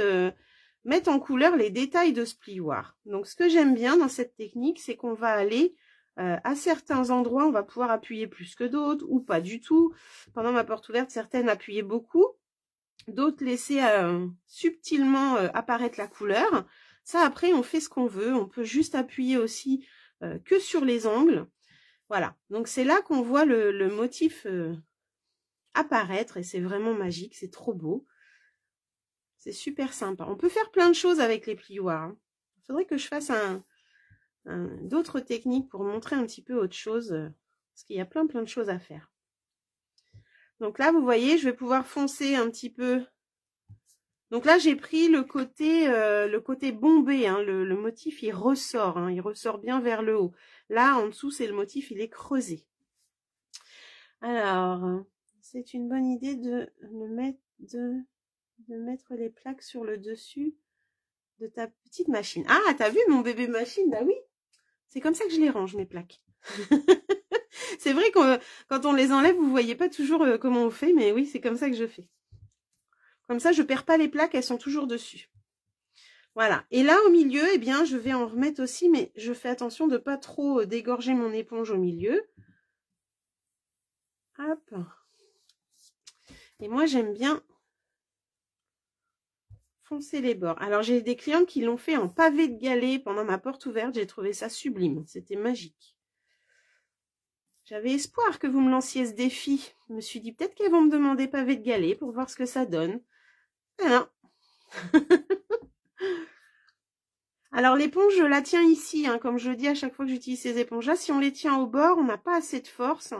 mettre en couleur les détails de ce plioir. Donc, ce que j'aime bien dans cette technique, c'est qu'on va aller à certains endroits, on va pouvoir appuyer plus que d'autres ou pas du tout. Pendant ma porte ouverte, certaines appuyaient beaucoup, d'autres laissaient subtilement apparaître la couleur. Ça, après, on fait ce qu'on veut. On peut juste appuyer aussi que sur les angles. Voilà. Donc, c'est là qu'on voit le motif apparaître et c'est vraiment magique. C'est trop beau. C'est super sympa. On peut faire plein de choses avec les plioirs. Hein. Il faudrait que je fasse d'autres techniques pour montrer un petit peu autre chose. Parce qu'il y a plein de choses à faire. Donc là, vous voyez, je vais pouvoir foncer un petit peu. Donc là, j'ai pris le côté bombé, hein, le motif, il ressort, hein, il ressort bien vers le haut. Là, en dessous, c'est le motif, il est creusé. Alors, c'est une bonne idée de mettre les plaques sur le dessus de ta petite machine. Ah, t'as vu mon bébé machine? Bah oui, c'est comme ça que je les range, mes plaques. C'est vrai que quand on les enlève, vous voyez pas toujours comment on fait, mais oui, c'est comme ça que je fais. Comme ça, je perds pas les plaques, elles sont toujours dessus. Voilà. Et là, au milieu, eh bien, je vais en remettre aussi, mais je fais attention de pas trop dégorger mon éponge au milieu. Hop. Et moi, j'aime bien foncer les bords. Alors, j'ai des clients qui l'ont fait en pavé de galets pendant ma porte ouverte. J'ai trouvé ça sublime. C'était magique. J'avais espoir que vous me lanciez ce défi. Je me suis dit, peut-être qu'elles vont me demander pavé de galets pour voir ce que ça donne. Ah non. Alors, l'éponge, je la tiens ici, hein, comme je le dis à chaque fois que j'utilise ces éponges-là. Si on les tient au bord, on n'a pas assez de force.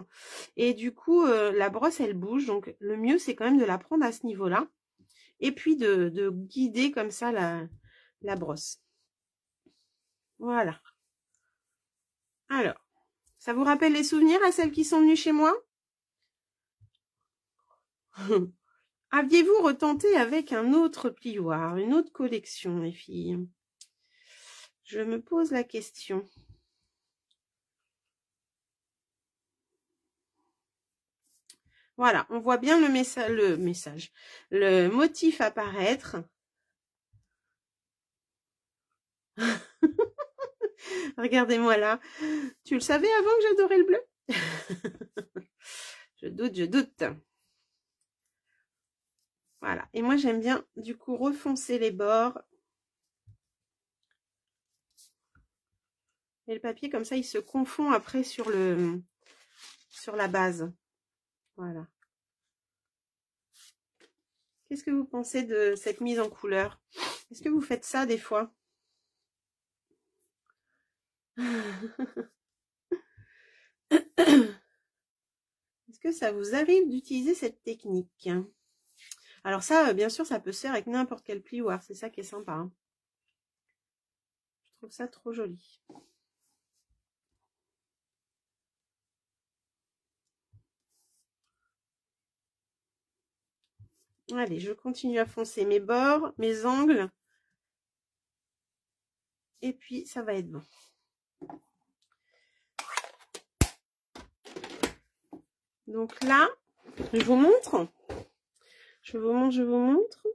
Et du coup, la brosse, elle bouge. Donc, le mieux, c'est quand même de la prendre à ce niveau-là. Et puis, de guider comme ça la brosse. Voilà. Alors, ça vous rappelle les souvenirs à celles qui sont venues chez moi? Aviez-vous retenté avec un autre plioir, une autre collection, les filles? Je me pose la question. Voilà, on voit bien le motif apparaître. Regardez-moi là. Tu le savais avant que j'adorais le bleu? Je doute. Voilà. Et moi, j'aime bien, du coup, refoncer les bords. Et le papier, comme ça, il se confond après sur la base. Voilà. Qu'est-ce que vous pensez de cette mise en couleur? Est-ce que vous faites ça des fois? Est-ce que ça vous arrive d'utiliser cette technique? Alors ça, bien sûr, ça peut se faire avec n'importe quel plioir. C'est ça qui est sympa. Hein. Je trouve ça trop joli. Allez, je continue à foncer mes bords, mes angles. Et puis, ça va être bon. Donc là, je vous montre. Je vous montre.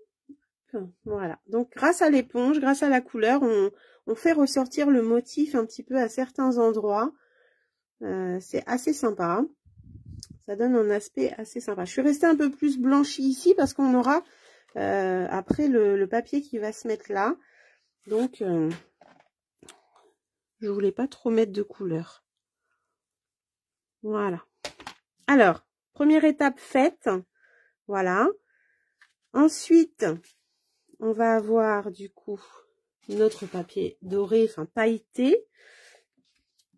Voilà. Donc, grâce à l'éponge, grâce à la couleur, on fait ressortir le motif un petit peu à certains endroits. C'est assez sympa. Ça donne un aspect assez sympa. Je suis restée un peu plus blanchie ici parce qu'on aura après le papier qui va se mettre là. Donc, je voulais pas trop mettre de couleur. Voilà. Alors, première étape faite. Voilà. Ensuite, on va avoir du coup notre papier doré, enfin pailleté.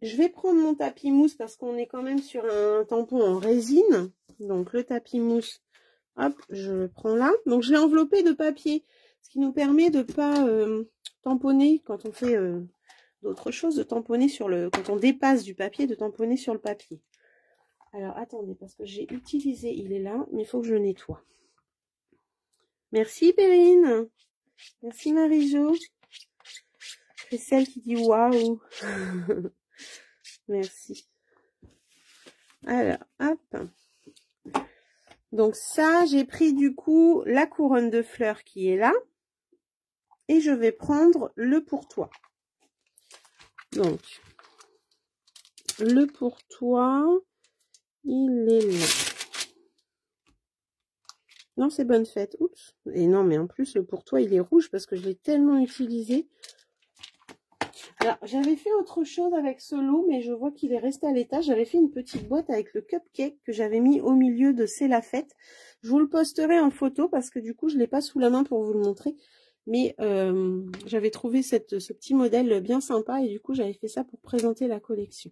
Je vais prendre mon tapis mousse parce qu'on est quand même sur un tampon en résine. Donc le tapis mousse, hop, je le prends là. Donc je l'ai enveloppé de papier, ce qui nous permet de pas tamponner quand on fait d'autres choses, de tamponner sur quand on dépasse du papier, de tamponner sur le papier. Alors attendez, parce que j'ai utilisé, il est là, mais il faut que je nettoie. Merci Perrine. Merci Marie-Jo. C'est celle qui dit waouh. Merci. Alors, hop. Donc ça, j'ai pris du coup la couronne de fleurs qui est là. Et je vais prendre le pourtois. Donc, le pourtois, il est là. Non, c'est bonne fête. Oups. Et non, mais en plus, le pourtois, il est rouge parce que je l'ai tellement utilisé. Alors, j'avais fait autre chose avec ce lot, mais je vois qu'il est resté à l'état. J'avais fait une petite boîte avec le cupcake que j'avais mis au milieu de C'est la fête. Je vous le posterai en photo parce que du coup, je ne l'ai pas sous la main pour vous le montrer. Mais j'avais trouvé ce petit modèle bien sympa et du coup, j'avais fait ça pour présenter la collection.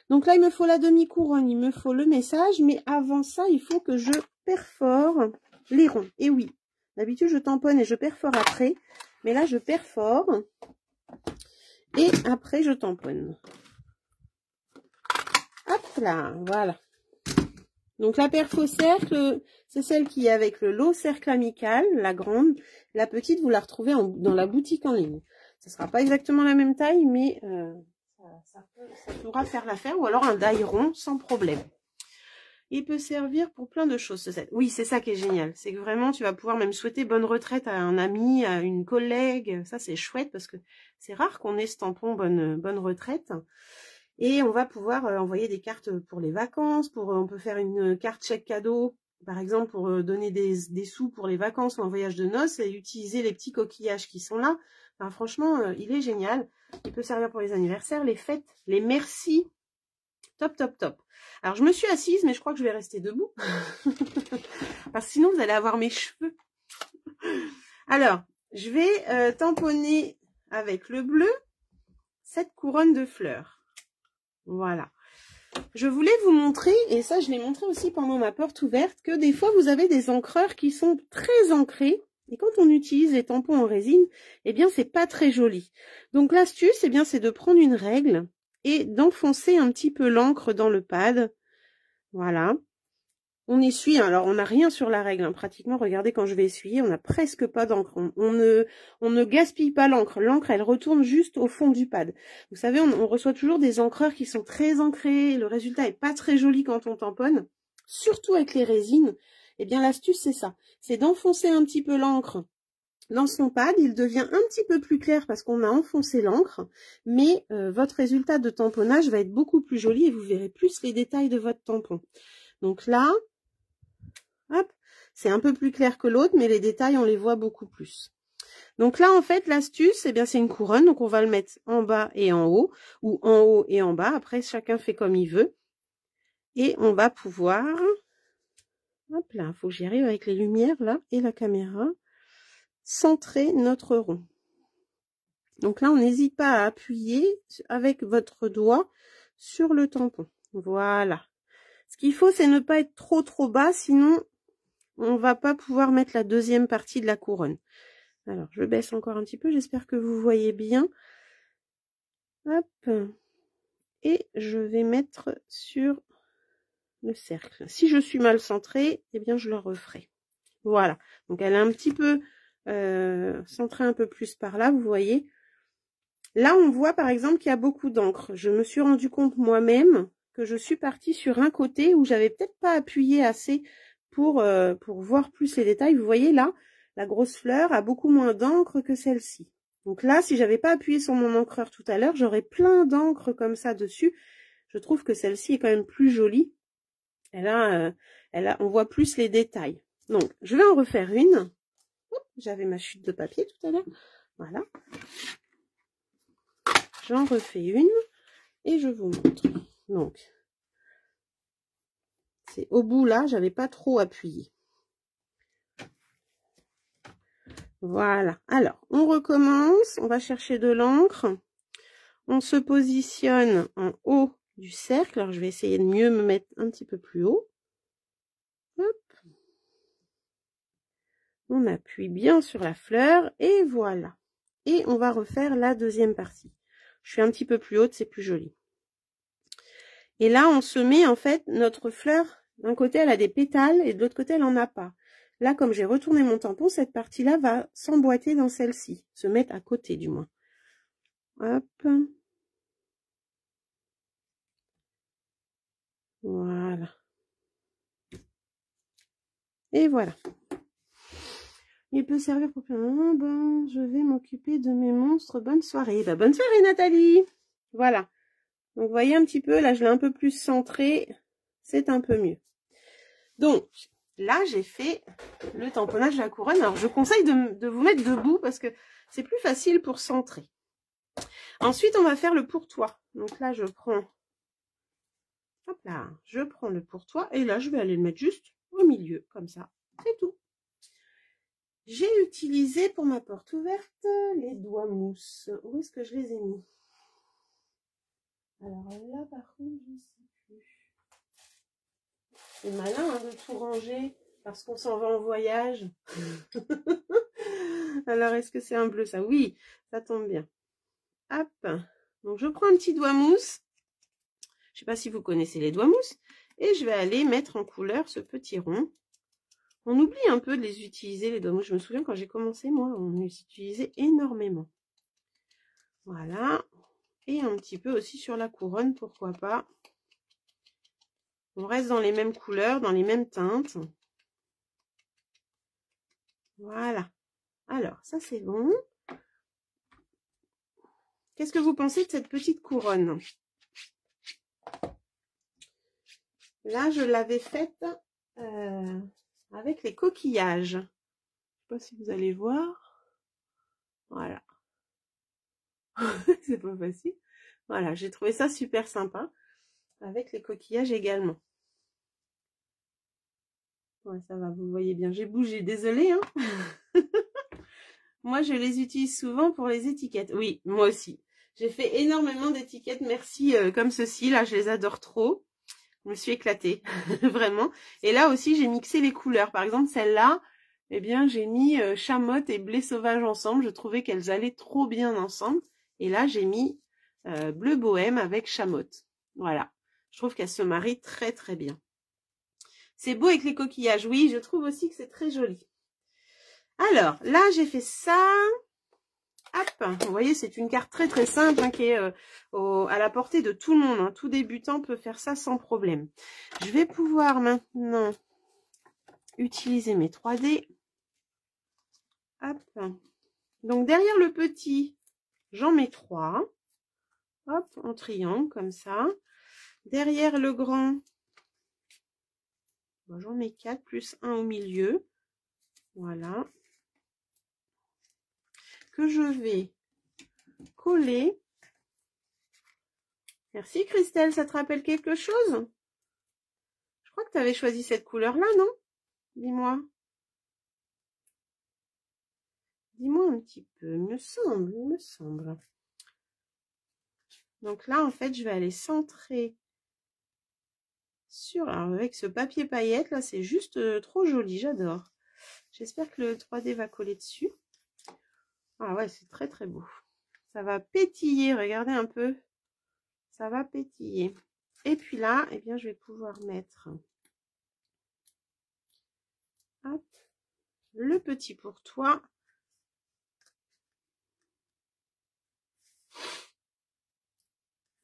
Donc là, il me faut la demi-couronne, il me faut le message, mais avant ça, il faut que je perfore les ronds. Et oui, d'habitude, je tamponne et je perfore après, mais là, je perfore et après, je tamponne. Hop là, voilà. Donc la perfo cercle, c'est celle qui est avec le lot cercle amical, la grande. La petite, vous la retrouvez dans la boutique en ligne. Ce ne sera pas exactement la même taille, mais ça pourra faire l'affaire, ou alors un die rond sans problème. Il peut servir pour plein de choses, ce set. Oui, c'est ça qui est génial. C'est que vraiment, tu vas pouvoir même souhaiter bonne retraite à un ami, à une collègue. Ça, c'est chouette parce que c'est rare qu'on ait ce tampon bonne retraite. Et on va pouvoir envoyer des cartes pour les vacances. On peut faire une carte chèque cadeau, par exemple, pour donner des sous pour les vacances ou un voyage de noces et utiliser les petits coquillages qui sont là. Enfin, franchement, il est génial. Il peut servir pour les anniversaires, les fêtes, les merci. Top, top, top. Alors, je me suis assise, mais je crois que je vais rester debout. Parce que sinon, vous allez avoir mes cheveux. Alors, je vais tamponner avec le bleu cette couronne de fleurs. Voilà. Je voulais vous montrer, et ça, je l'ai montré aussi pendant ma porte ouverte, que des fois, vous avez des encreurs qui sont très ancrés. Et quand on utilise les tampons en résine, eh bien, c'est pas très joli. Donc, l'astuce, eh bien, c'est de prendre une règle et d'enfoncer un petit peu l'encre dans le pad. Voilà. On essuie, alors on n'a rien sur la règle, hein, pratiquement, regardez quand je vais essuyer, on n'a presque pas d'encre. On ne gaspille pas l'encre. L'encre, elle retourne juste au fond du pad. Vous savez, on reçoit toujours des encreurs qui sont très ancrés, le résultat est pas très joli quand on tamponne, surtout avec les résines. Eh bien, l'astuce, c'est ça. C'est d'enfoncer un petit peu l'encre dans son pad, il devient un petit peu plus clair parce qu'on a enfoncé l'encre, mais votre résultat de tamponnage va être beaucoup plus joli et vous verrez plus les détails de votre tampon. Donc là, hop, c'est un peu plus clair que l'autre, mais les détails, on les voit beaucoup plus. Donc là, en fait, l'astuce, eh bien, c'est une couronne, donc on va le mettre en bas et en haut, ou en haut et en bas. Après, chacun fait comme il veut. Et on va pouvoir, hop là, il faut que j'y arrive avec les lumières, là, et la caméra, centrer notre rond. Donc là, on n'hésite pas à appuyer avec votre doigt sur le tampon. Voilà. Ce qu'il faut, c'est ne pas être trop bas, sinon on va pas pouvoir mettre la deuxième partie de la couronne. Alors, je baisse encore un petit peu, j'espère que vous voyez bien. Hop. Et je vais mettre sur le cercle. Si je suis mal centrée, eh bien, je le referai. Voilà. Donc, elle est un petit peu centrée un peu plus par là, vous voyez. Là, on voit par exemple qu'il y a beaucoup d'encre. Je me suis rendu compte moi-même que je suis partie sur un côté où j'avais peut-être pas appuyé assez pour voir plus les détails. Vous voyez là, la grosse fleur a beaucoup moins d'encre que celle-ci. Donc là, si j'avais pas appuyé sur mon encreur tout à l'heure, j'aurais plein d'encre comme ça dessus. Je trouve que celle-ci est quand même plus jolie. On voit plus les détails. Donc, je vais en refaire une. J'avais ma chute de papier tout à l'heure. Voilà. J'en refais une et je vous montre. Donc, c'est au bout là, j'avais pas trop appuyé. Voilà. Alors, on recommence. On va chercher de l'encre. On se positionne en haut du cercle. Alors, je vais essayer de mieux me mettre un petit peu plus haut. Hop. On appuie bien sur la fleur et voilà. Et on va refaire la deuxième partie. Je suis un petit peu plus haute, c'est plus joli. Et là, on se met en fait notre fleur. D'un côté, elle a des pétales et de l'autre côté, elle n'en a pas. Là, comme j'ai retourné mon tampon, cette partie-là va s'emboîter dans celle-ci, se mettre à côté du moins. Hop. Voilà. Et voilà. Il peut servir pour... Ah ben, je vais m'occuper de mes monstres. Bonne soirée. Bah, bonne soirée, Nathalie. Voilà. Donc, vous voyez un petit peu, là, je l'ai un peu plus centré. C'est un peu mieux. Donc, là, j'ai fait le tamponnage de la couronne. Alors, je conseille de vous mettre debout parce que c'est plus facile pour centrer. Ensuite, on va faire le pourtois. Donc là, je prends... Hop là, je prends le pourtois et là, je vais aller le mettre juste au milieu, comme ça. C'est tout. J'ai utilisé pour ma porte ouverte les doigts mousse. Où est-ce que je les ai mis? Alors là, par contre, je ne sais plus. C'est malin hein, de tout ranger parce qu'on s'en va en voyage. Alors, est-ce que c'est un bleu ça? Oui, ça tombe bien. Hop. Donc, je prends un petit doigt mousse. Je ne sais pas si vous connaissez les doigts mousse. Et je vais aller mettre en couleur ce petit rond. On oublie un peu de les utiliser, les doigts mousse. Je me souviens quand j'ai commencé, moi, on les utilisait énormément. Voilà. Et un petit peu aussi sur la couronne, pourquoi pas. On reste dans les mêmes couleurs, dans les mêmes teintes. Voilà. Alors, ça c'est bon. Qu'est-ce que vous pensez de cette petite couronne? Là, je l'avais faite avec les coquillages. Je ne sais pas si vous allez voir. Voilà. C'est pas facile. Voilà, j'ai trouvé ça super sympa. Avec les coquillages également. Ouais, ça va, vous voyez bien. J'ai bougé, désolée. Hein. Moi, je les utilise souvent pour les étiquettes. Oui, moi aussi. J'ai fait énormément d'étiquettes, merci, comme ceci. Là, je les adore trop. Je me suis éclatée, vraiment. Et là aussi, j'ai mixé les couleurs. Par exemple, celle-là, eh bien, j'ai mis chamotte et blé sauvage ensemble. Je trouvais qu'elles allaient trop bien ensemble. Et là, j'ai mis bleu bohème avec chamotte. Voilà. Je trouve qu'elles se marient très, très bien. C'est beau avec les coquillages. Oui, je trouve aussi que c'est très joli. Alors, là, j'ai fait ça. Hop, vous voyez, c'est une carte très très simple hein, qui est à la portée de tout le monde. Hein. Tout débutant peut faire ça sans problème. Je vais pouvoir maintenant utiliser mes 3D. Hop. Donc derrière le petit, j'en mets 3. Hop, en triangle comme ça. Derrière le grand, j'en mets 4 plus 1 au milieu. Voilà. Que je vais coller. Merci Christelle, ça te rappelle quelque chose? Je crois que tu avais choisi cette couleur-là, non? Dis-moi. Dis-moi un petit peu, il me semble. Donc là, en fait, je vais aller centrer sur... Alors, avec ce papier paillette, là, c'est juste trop joli, j'adore. J'espère que le 3D va coller dessus. Ah ouais, c'est très très beau. Ça va pétiller, regardez un peu. Ça va pétiller. Et puis là, eh bien, je vais pouvoir mettre hop, le petit pourtois.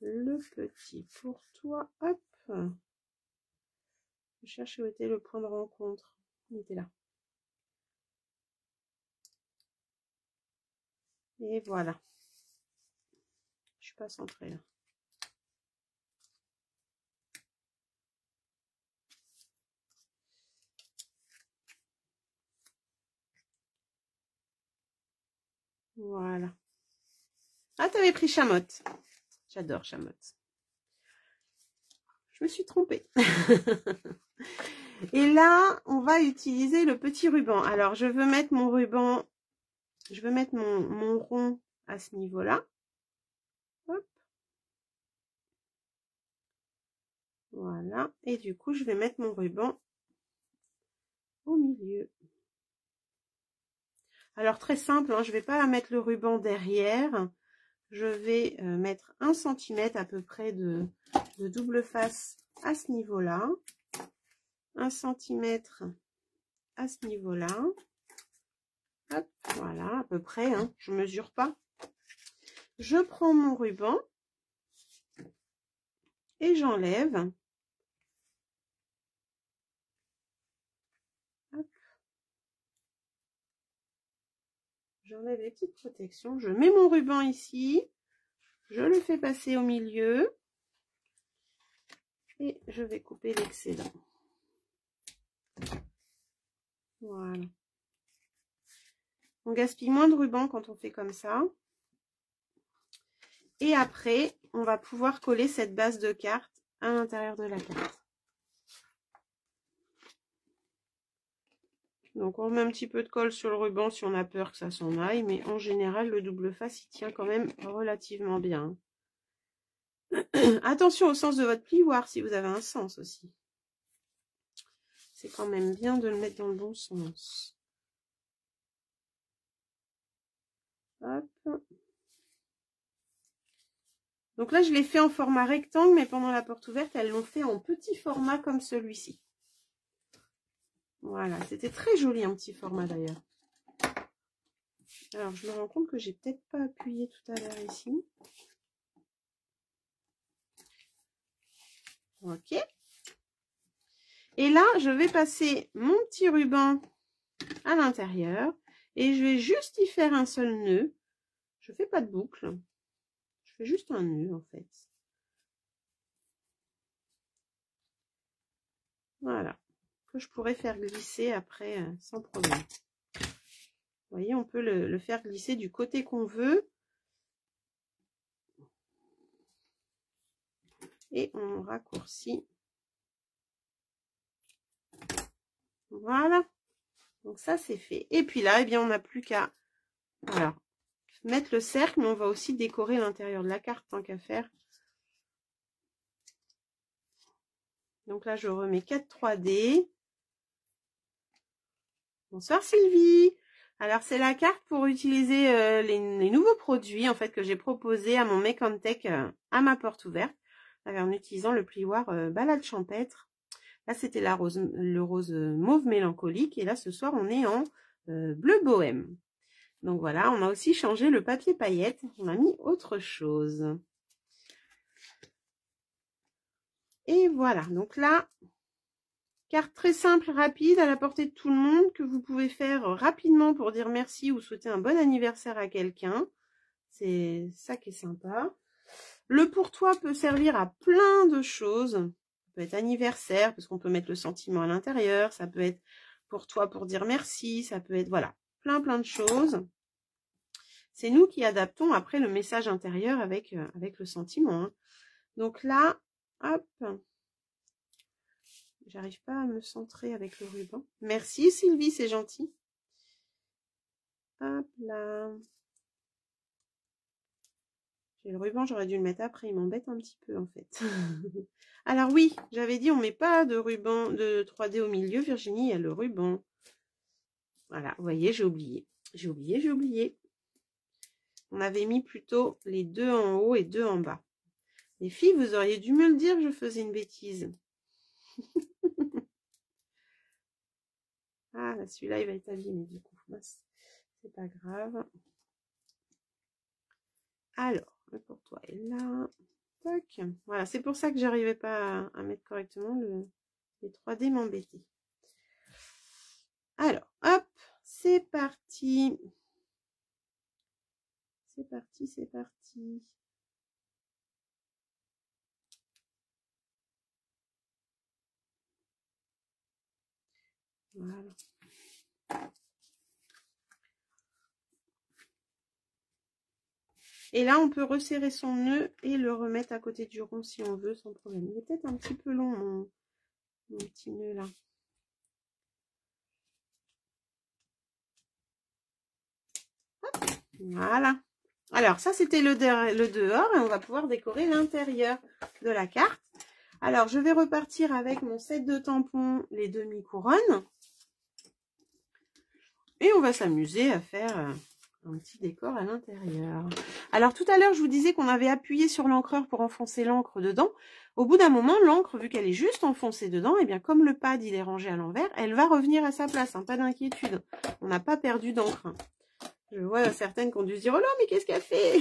Le petit pourtois, hop. Je cherche où était le point de rencontre. Il était là. Et voilà. Je suis pas centrée là. Voilà. Ah, t'avais pris chamotte. J'adore chamotte. Je me suis trompée. Et là, on va utiliser le petit ruban. Alors, je veux mettre mon ruban, je veux mettre mon rond à ce niveau-là. Hop. Voilà. Et du coup, je vais mettre mon ruban au milieu. Alors, très simple, hein, je ne vais pas mettre le ruban derrière. Je vais mettre 1 cm à peu près de double face à ce niveau-là. 1 cm à ce niveau-là. Hop, voilà, à peu près, hein, je mesure pas. Je prends mon ruban et j'enlève. J'enlève les petites protections. Je mets mon ruban ici. Je le fais passer au milieu. Et je vais couper l'excédent. Voilà. On gaspille moins de ruban quand on fait comme ça. Et après, on va pouvoir coller cette base de carte à l'intérieur de la carte. Donc on met un petit peu de colle sur le ruban si on a peur que ça s'en aille, mais en général le double face il tient quand même relativement bien. Attention au sens de votre plioir si vous avez un sens aussi. C'est quand même bien de le mettre dans le bon sens. Hop. Donc là je l'ai fait en format rectangle, mais pendant la porte ouverte elles l'ont fait en petit format comme celui-ci. Voilà, c'était très joli un petit format d'ailleurs. Alors, je me rends compte que j'ai peut-être pas appuyé tout à l'heure ici. Ok. Et là, je vais passer mon petit ruban à l'intérieur et je vais juste y faire un seul nœud. Je fais pas de boucle. Je fais juste un nœud en fait. Voilà. Que je pourrais faire glisser après sans problème. Vous voyez, on peut le faire glisser du côté qu'on veut. Et on raccourcit. Voilà. Donc ça, c'est fait. Et puis là, eh bien, on n'a plus qu'à mettre le cercle, mais on va aussi décorer l'intérieur de la carte, tant qu'à faire. Donc là, je remets 4 3D. Bonsoir Sylvie. Alors, c'est la carte pour utiliser les nouveaux produits en fait que j'ai proposés à mon Make on Tech à ma porte ouverte, en utilisant le plioir balade champêtre. Là, c'était le rose mauve mélancolique. Et là, ce soir, on est en bleu bohème. Donc voilà, on a aussi changé le papier paillette. On a mis autre chose. Et voilà, donc là, carte très simple, rapide, à la portée de tout le monde, que vous pouvez faire rapidement pour dire merci ou souhaiter un bon anniversaire à quelqu'un. C'est ça qui est sympa. Le pour toi peut servir à plein de choses. Ça peut être anniversaire, parce qu'on peut mettre le sentiment à l'intérieur. Ça peut être pour toi pour dire merci. Ça peut être, voilà, plein de choses. C'est nous qui adaptons après le message intérieur avec le sentiment. Hein. Donc là, hop. J'arrive pas à me centrer avec le ruban. Merci Sylvie, c'est gentil. Hop là. J'ai le ruban, j'aurais dû le mettre après, il m'embête un petit peu en fait. Alors oui, j'avais dit on met pas de ruban de 3D au milieu, Virginie, il y a le ruban. Voilà, vous voyez, j'ai oublié. J'ai oublié. On avait mis plutôt les deux en haut et deux en bas. Les filles, vous auriez dû me le dire que je faisais une bêtise. Ah, celui-là, il va être abîmé du coup. C'est pas grave. Alors, le pour toi est là. Tac. Voilà, c'est pour ça que j'arrivais pas à mettre correctement les 3D m'embêtaient. Alors, hop, c'est parti. C'est parti. Voilà. Et là, on peut resserrer son nœud et le remettre à côté du rond si on veut, sans problème. Il est peut-être un petit peu long, mon petit nœud là. Hop, voilà. Alors, ça, c'était le dehors et on va pouvoir décorer l'intérieur de la carte. Alors, je vais repartir avec mon set de tampons, les demi-couronnes. Et on va s'amuser à faire un petit décor à l'intérieur. Alors tout à l'heure, je vous disais qu'on avait appuyé sur l'encreur pour enfoncer l'encre dedans. Au bout d'un moment, l'encre, vu qu'elle est juste enfoncée dedans, et bien comme le pad il est rangé à l'envers, elle va revenir à sa place, hein, pas d'inquiétude. On n'a pas perdu d'encre. Hein. Je vois certaines qui ont dû se dire « Oh là, mais qu'est-ce qu'elle fait ?»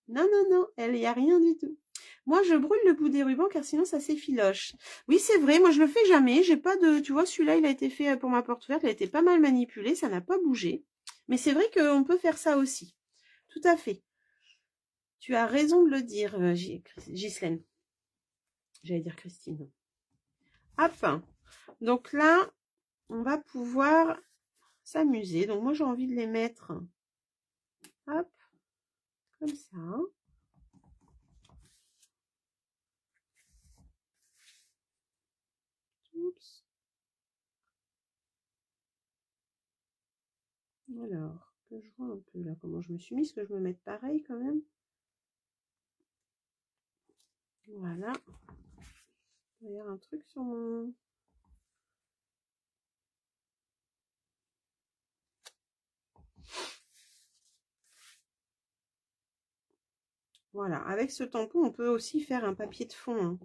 Non, non, non, il n'y a rien du tout. Moi, je brûle le bout des rubans car sinon ça s'effiloche. Oui, c'est vrai, moi je le fais jamais. J'ai pas de... Tu vois, celui-là, il a été fait pour ma porte ouverte, il a été pas mal manipulé, ça n'a pas bougé. Mais c'est vrai qu'on peut faire ça aussi. Tout à fait. Tu as raison de le dire, Ghislaine. J'allais dire Christine. Hop. Donc là, on va pouvoir s'amuser. Donc moi, j'ai envie de les mettre, hop, comme ça. Oups. Alors, que je vois un peu là comment je me suis mise, que je me mette pareil quand même. Voilà. Il y a un truc sur mon... Voilà, avec ce tampon, on peut aussi faire un papier de fond, hein.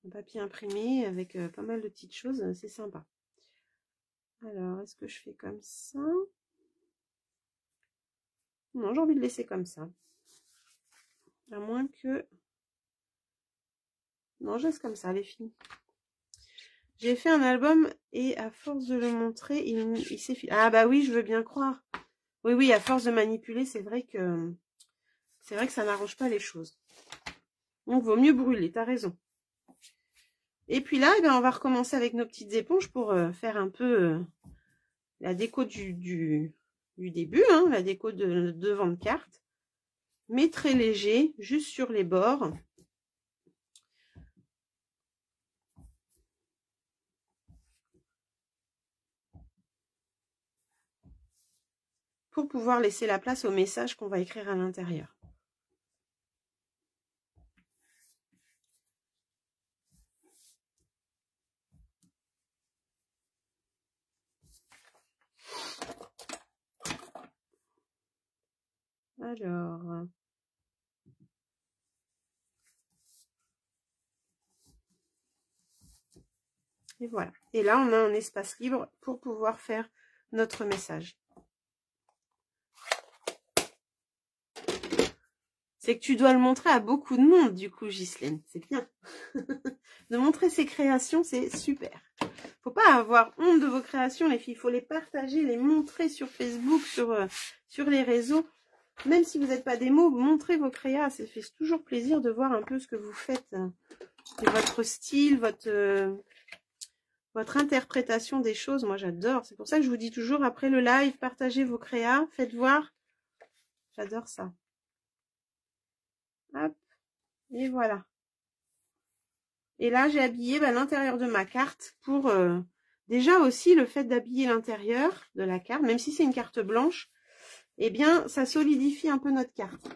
Un papier imprimé avec pas mal de petites choses, c'est sympa. Alors, est-ce que je fais comme ça? Non, j'ai envie de laisser comme ça. À moins que... Non, je laisse comme ça, les filles. J'ai fait un album et à force de le montrer, il s'effile. Ah bah oui, je veux bien croire. Oui, oui, à force de manipuler, c'est vrai que ça n'arrange pas les choses. Donc, vaut mieux brûler, t'as raison. Et puis là, eh bien, on va recommencer avec nos petites éponges pour faire un peu la déco du début, hein, la déco de devant de carte. Mais très léger, juste sur les bords. Pour pouvoir laisser la place au message qu'on va écrire à l'intérieur. Alors, et voilà. Et là, on a un espace libre pour pouvoir faire notre message. C'est que tu dois le montrer à beaucoup de monde, du coup, Ghislaine. C'est bien. De montrer ses créations, c'est super. Faut pas avoir honte de vos créations, les filles. Il faut les partager, les montrer sur Facebook, sur les réseaux. Même si vous n'êtes pas des mots, montrez vos créas. Ça fait toujours plaisir de voir un peu ce que vous faites. Et votre style, votre interprétation des choses. Moi, j'adore. C'est pour ça que je vous dis toujours, après le live, partagez vos créas. Faites voir. J'adore ça. Hop. Et voilà. Et là, j'ai habillé l'intérieur de ma carte pour... déjà aussi, le fait d'habiller l'intérieur de la carte, même si c'est une carte blanche, eh bien, ça solidifie un peu notre carte.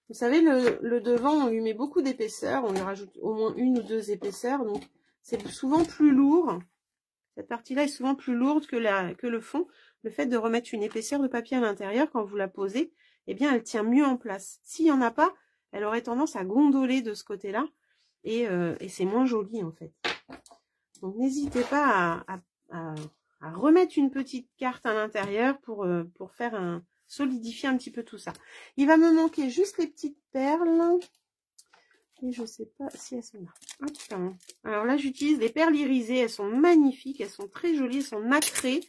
Vous savez, le devant, on lui met beaucoup d'épaisseur. On lui rajoute au moins 1 ou 2 épaisseurs. Donc, c'est souvent plus lourd. Cette partie-là est souvent plus lourde que le fond. Le fait de remettre une épaisseur de papier à l'intérieur, quand vous la posez, eh bien, elle tient mieux en place. S'il n'y en a pas, elle aurait tendance à gondoler de ce côté-là. Et c'est moins joli, en fait. Donc, n'hésitez pas à remettre une petite carte à l'intérieur pour faire solidifier un petit peu tout ça. Il va me manquer juste les petites perles. Et je sais pas si elles sont là. Ah, putain. Alors là, j'utilise les perles irisées. Elles sont magnifiques. Elles sont très jolies. Elles sont nacrées.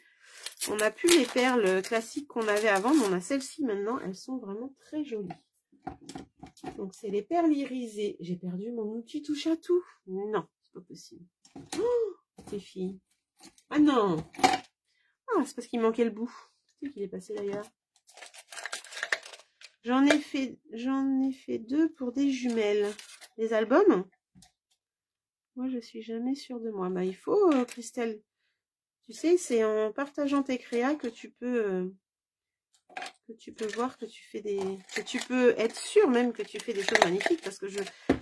On n'a plus les perles classiques qu'on avait avant, mais on a celles-ci maintenant. Elles sont vraiment très jolies. Donc, c'est les perles irisées. J'ai perdu mon outil touche à tout. Non, c'est pas possible. Oh, les filles. Ah non. Ah, c'est parce qu'il manquait le bout. C'est qu'il est passé d'ailleurs. J'en ai fait 2 pour des jumelles. Les albums. Moi, je suis jamais sûre de moi. Bah, il faut, Christelle. Tu sais, c'est en partageant tes créas que tu peux voir que tu fais que tu peux être sûre même que tu fais des choses magnifiques, parce que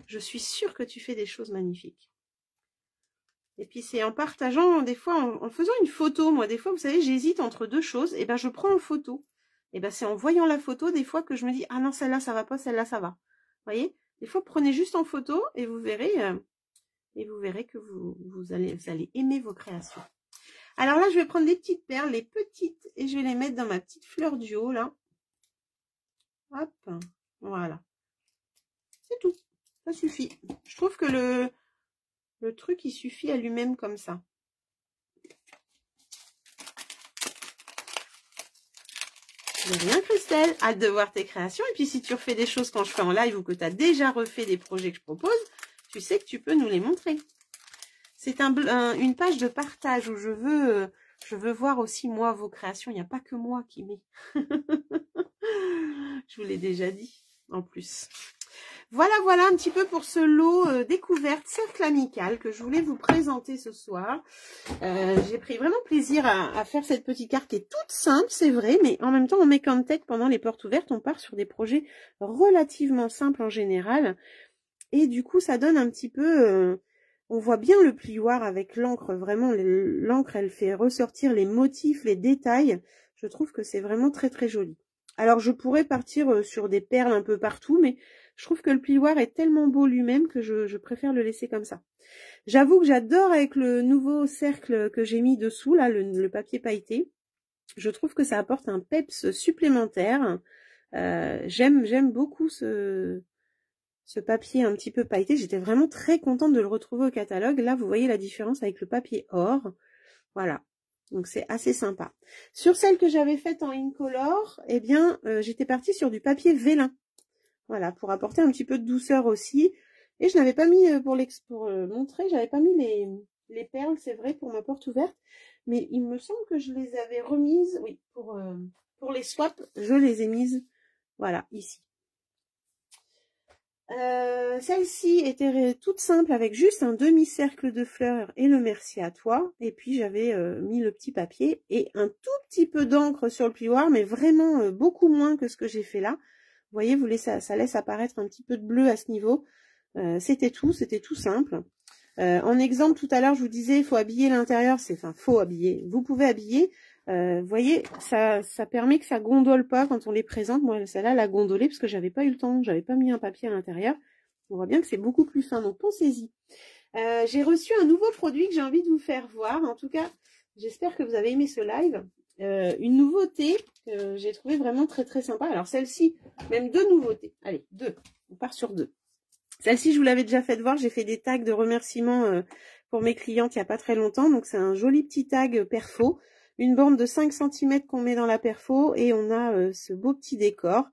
je suis sûre que tu fais des choses magnifiques. Et puis c'est en partageant, des fois, en faisant une photo. Moi, des fois, vous savez, j'hésite entre deux choses. Et ben, je prends en photo. Et ben, c'est en voyant la photo, des fois, que je me dis, ah non, celle-là, ça va pas, celle-là, ça va. Vous voyez? Des fois, prenez juste en photo et vous verrez que vous allez aimer vos créations. Alors là, je vais prendre des petites perles, les petites, et je vais les mettre dans ma petite fleur du haut, là. Hop, voilà. C'est tout. Ça suffit. Je trouve que le truc, il suffit à lui-même comme ça. De rien, Christelle. Hâte de voir tes créations. Et puis, si tu refais des choses quand je fais en live ou que tu as déjà refait des projets que je propose, tu sais que tu peux nous les montrer. C'est une page de partage où je veux voir aussi, moi, vos créations. Il n'y a pas que moi qui mets. Je vous l'ai déjà dit, en plus. Voilà un petit peu pour ce lot découverte cercle amical que je voulais vous présenter ce soir. J'ai pris vraiment plaisir à faire cette petite carte qui est toute simple, c'est vrai, mais en même temps, on met comme tête pendant les portes ouvertes, on part sur des projets relativement simples en général. Et du coup, ça donne un petit peu... on voit bien le plioir avec l'encre, vraiment, l'encre, elle fait ressortir les motifs, les détails. Je trouve que c'est vraiment très très joli. Alors, je pourrais partir sur des perles un peu partout, mais je trouve que le plioir est tellement beau lui-même que je préfère le laisser comme ça. J'avoue que j'adore avec le nouveau cercle que j'ai mis dessous, là, le papier pailleté. Je trouve que ça apporte un peps supplémentaire. J'aime beaucoup ce papier un petit peu pailleté. J'étais vraiment très contente de le retrouver au catalogue. Là, vous voyez la différence avec le papier or. Voilà. Donc, c'est assez sympa. Sur celle que j'avais faite en incolore, eh bien, j'étais partie sur du papier vélin. Voilà, pour apporter un petit peu de douceur aussi. Et je n'avais pas mis, pour montrer, j'avais pas mis les perles, c'est vrai, pour ma porte ouverte. Mais il me semble que je les avais remises, oui, pour les swaps, je les ai mises, voilà, ici. Celle-ci était toute simple avec juste un demi-cercle de fleurs et le merci à toi. Et puis j'avais mis le petit papier et un tout petit peu d'encre sur le plioir, mais vraiment beaucoup moins que ce que j'ai fait là. Vous voyez, ça laisse apparaître un petit peu de bleu à ce niveau. C'était tout simple. En exemple, tout à l'heure, je vous disais, il faut habiller l'intérieur, faut habiller. Vous pouvez habiller. Vous voyez, ça permet que ça gondole pas quand on les présente. Moi, celle-là, elle a gondolé parce que j'avais pas eu le temps, j'avais pas mis un papier à l'intérieur. On voit bien que c'est beaucoup plus fin, donc pensez-y. J'ai reçu un nouveau produit que j'ai envie de vous faire voir. En tout cas, j'espère que vous avez aimé ce live. Une nouveauté que j'ai trouvé vraiment très très sympa. Alors celle-ci, même deux nouveautés. Allez, deux. On part sur deux. Celle-ci, je vous l'avais déjà fait voir. J'ai fait des tags de remerciements pour mes clientes il n'y a pas très longtemps. Donc c'est un joli petit tag perfo. Une bande de 5 cm qu'on met dans la perfo. Et on a ce beau petit décor.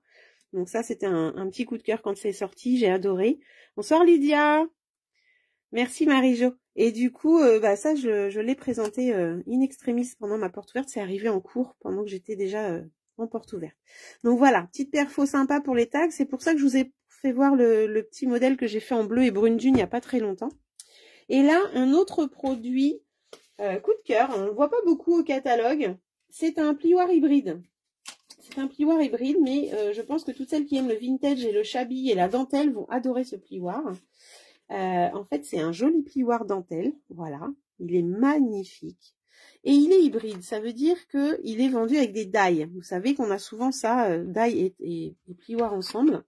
Donc ça, c'était un petit coup de cœur quand c'est sorti. J'ai adoré. Bonsoir Lydia. Merci Marie-Jo. Et du coup, ça, je l'ai présenté in extremis pendant ma porte ouverte. C'est arrivé en cours pendant que j'étais déjà en porte ouverte. Donc voilà, petite perfo sympa pour les tags. C'est pour ça que je vous ai fait voir le petit modèle que j'ai fait en bleu et brune dune il n'y a pas très longtemps. Et là, un autre produit, coup de cœur, on ne le voit pas beaucoup au catalogue. C'est un plioir hybride. C'est un plioir hybride, mais je pense que toutes celles qui aiment le vintage et le shabby et la dentelle vont adorer ce plioir. En fait, c'est un joli plioir dentelle, voilà, il est magnifique. Et il est hybride, ça veut dire qu'il est vendu avec des die. Vous savez qu'on a souvent ça, die et plioir ensemble.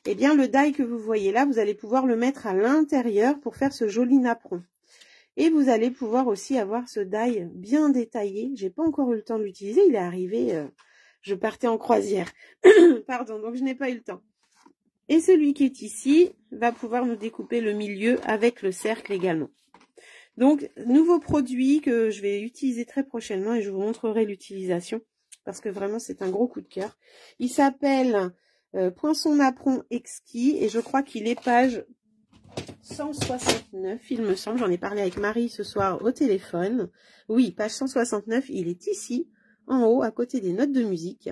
Eh bien, le die que vous voyez là, vous allez pouvoir le mettre à l'intérieur pour faire ce joli napperon. Et vous allez pouvoir aussi avoir ce die bien détaillé. J'ai pas encore eu le temps de l'utiliser, il est arrivé, je partais en croisière. Pardon, donc je n'ai pas eu le temps. Et celui qui est ici va pouvoir nous découper le milieu avec le cercle également. Donc, nouveau produit que je vais utiliser très prochainement et je vous montrerai l'utilisation parce que vraiment c'est un gros coup de cœur. Il s'appelle Poinçon Napperon Exquis et je crois qu'il est page 169, il me semble. J'en ai parlé avec Marie ce soir au téléphone. Oui, page 169, il est ici, en haut, à côté des notes de musique.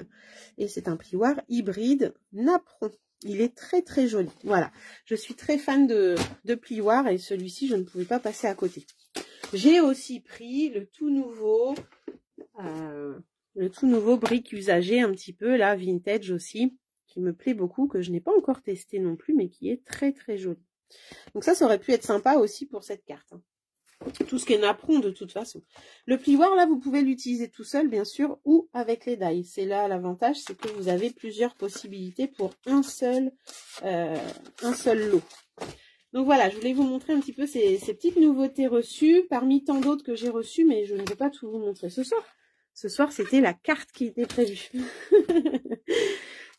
Et c'est un plioir hybride napperon. Il est très très joli. Voilà, je suis très fan de plioir et celui-ci, je ne pouvais pas passer à côté. J'ai aussi pris le tout nouveau brique usagé un petit peu, là, vintage aussi, qui me plaît beaucoup, que je n'ai pas encore testé non plus, mais qui est très très joli. Donc ça aurait pu être sympa aussi pour cette carte. tout ce qui est napperon de toute façon. Le plioir, là, vous pouvez l'utiliser tout seul, bien sûr, ou avec les die. C'est là l'avantage, c'est que vous avez plusieurs possibilités pour un seul lot. Donc voilà, je voulais vous montrer un petit peu ces petites nouveautés reçues, parmi tant d'autres que j'ai reçues, mais je ne vais pas tout vous montrer ce soir. Ce soir, c'était la carte qui était prévue.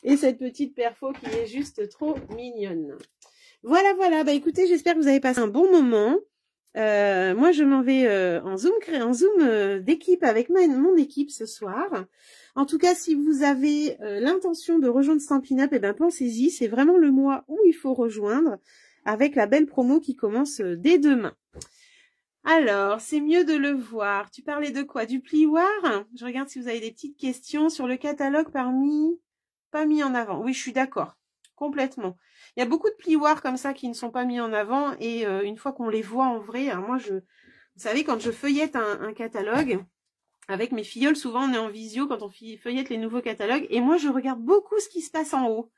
Et cette petite perfo qui est juste trop mignonne. Voilà, voilà. Bah écoutez, j'espère que vous avez passé un bon moment. Moi, je m'en vais en Zoom d'équipe avec mon équipe ce soir. En tout cas, si vous avez l'intention de rejoindre Stampin' Up, eh ben pensez-y. C'est vraiment le mois où il faut rejoindre avec la belle promo qui commence dès demain. Alors, c'est mieux de le voir. Tu parlais de quoi? Du plioir? Je regarde si vous avez des petites questions sur le catalogue pas mis en avant. Oui, je suis d'accord. Complètement. Il y a beaucoup de plioirs comme ça qui ne sont pas mis en avant et une fois qu'on les voit en vrai, alors moi vous savez, quand je feuillette un catalogue, avec mes filleuls, souvent on est en visio quand on feuillette les nouveaux catalogues et moi je regarde beaucoup ce qui se passe en haut.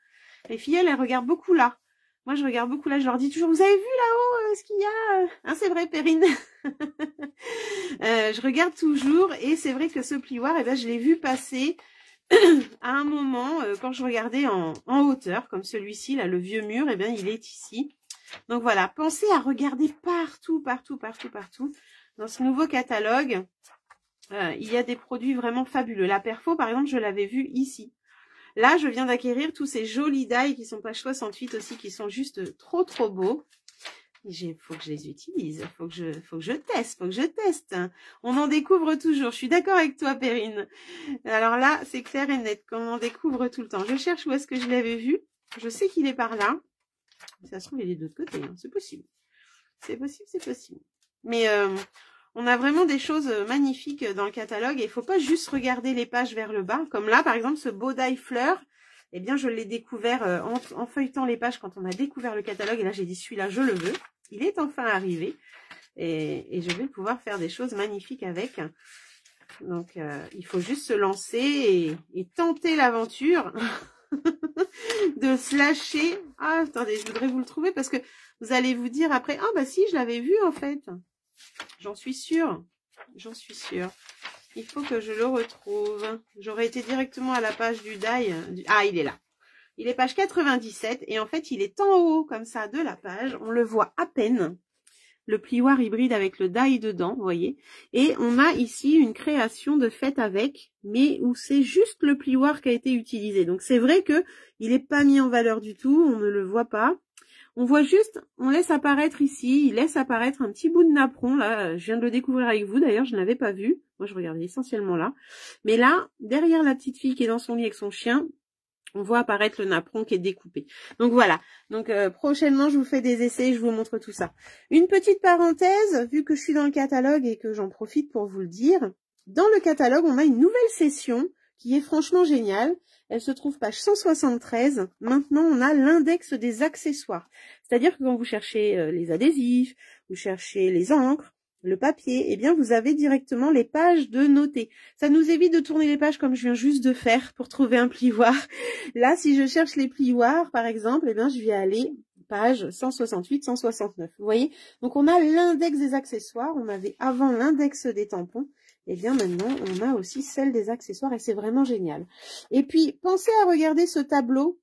Les filleuls, elles regardent beaucoup là. Moi je regarde beaucoup là, je leur dis toujours, vous avez vu là-haut ce qu'il y a? Hein, c'est vrai Perrine. Je regarde toujours et c'est vrai que ce plioir, eh ben, je l'ai vu passer à un moment, quand je regardais en hauteur, comme celui-ci, là, le vieux mur, eh bien, il est ici. Donc voilà, pensez à regarder partout, partout, partout, partout. Dans ce nouveau catalogue, il y a des produits vraiment fabuleux. La perfo, par exemple, je l'avais vu ici. Là, je viens d'acquérir tous ces jolis die qui sont page 68 aussi, qui sont juste trop, trop beaux. Faut que je les utilise, faut que je teste. On en découvre toujours. Je suis d'accord avec toi, Perrine. Alors là, c'est clair et net qu'on en découvre tout le temps. Je cherche où est-ce que je l'avais vu. Je sais qu'il est par là. Ça se trouve, il est de l'autre côté. Hein. C'est possible. C'est possible, c'est possible. Mais on a vraiment des choses magnifiques dans le catalogue. Et il ne faut pas juste regarder les pages vers le bas. Comme là, par exemple, ce beau die fleur. Eh bien, je l'ai découvert en feuilletant les pages quand on a découvert le catalogue. Et là, j'ai dit, celui-là, je le veux. Il est enfin arrivé. Et je vais pouvoir faire des choses magnifiques avec. Donc, il faut juste se lancer et tenter l'aventure de se lâcher. Ah, attendez, je voudrais vous le trouver parce que vous allez vous dire après, ah bah si, je l'avais vu en fait. J'en suis sûre. J'en suis sûre. Il faut que je le retrouve. J'aurais été directement à la page du die. Ah, il est là. Il est page 97 et en fait, il est en haut comme ça de la page. On le voit à peine. Le plioir hybride avec le die dedans, vous voyez. Et on a ici une création de fête avec, mais où c'est juste le plioir qui a été utilisé. Donc c'est vrai que il n'est pas mis en valeur du tout, on ne le voit pas. On voit juste, on laisse apparaître ici, il laisse apparaître un petit bout de napperon, là, je viens de le découvrir avec vous, d'ailleurs, je ne l'avais pas vu. Moi, je regardais essentiellement là. Mais là, derrière la petite fille qui est dans son lit avec son chien, on voit apparaître le napperon qui est découpé. Donc voilà. Donc prochainement, je vous fais des essais et je vous montre tout ça. Une petite parenthèse, vu que je suis dans le catalogue et que j'en profite pour vous le dire. Dans le catalogue, on a une nouvelle session qui est franchement géniale. Elle se trouve page 173. Maintenant, on a l'index des accessoires. C'est-à-dire que quand vous cherchez les adhésifs, vous cherchez les encres, le papier, eh bien, vous avez directement les pages de noter. Ça nous évite de tourner les pages comme je viens juste de faire pour trouver un plioir. Là, si je cherche les plioirs, par exemple, eh bien, je vais aller page 168, 169. Vous voyez? Donc, on a l'index des accessoires. On avait avant l'index des tampons. Eh bien, maintenant, on a aussi celle des accessoires et c'est vraiment génial. Et puis, pensez à regarder ce tableau.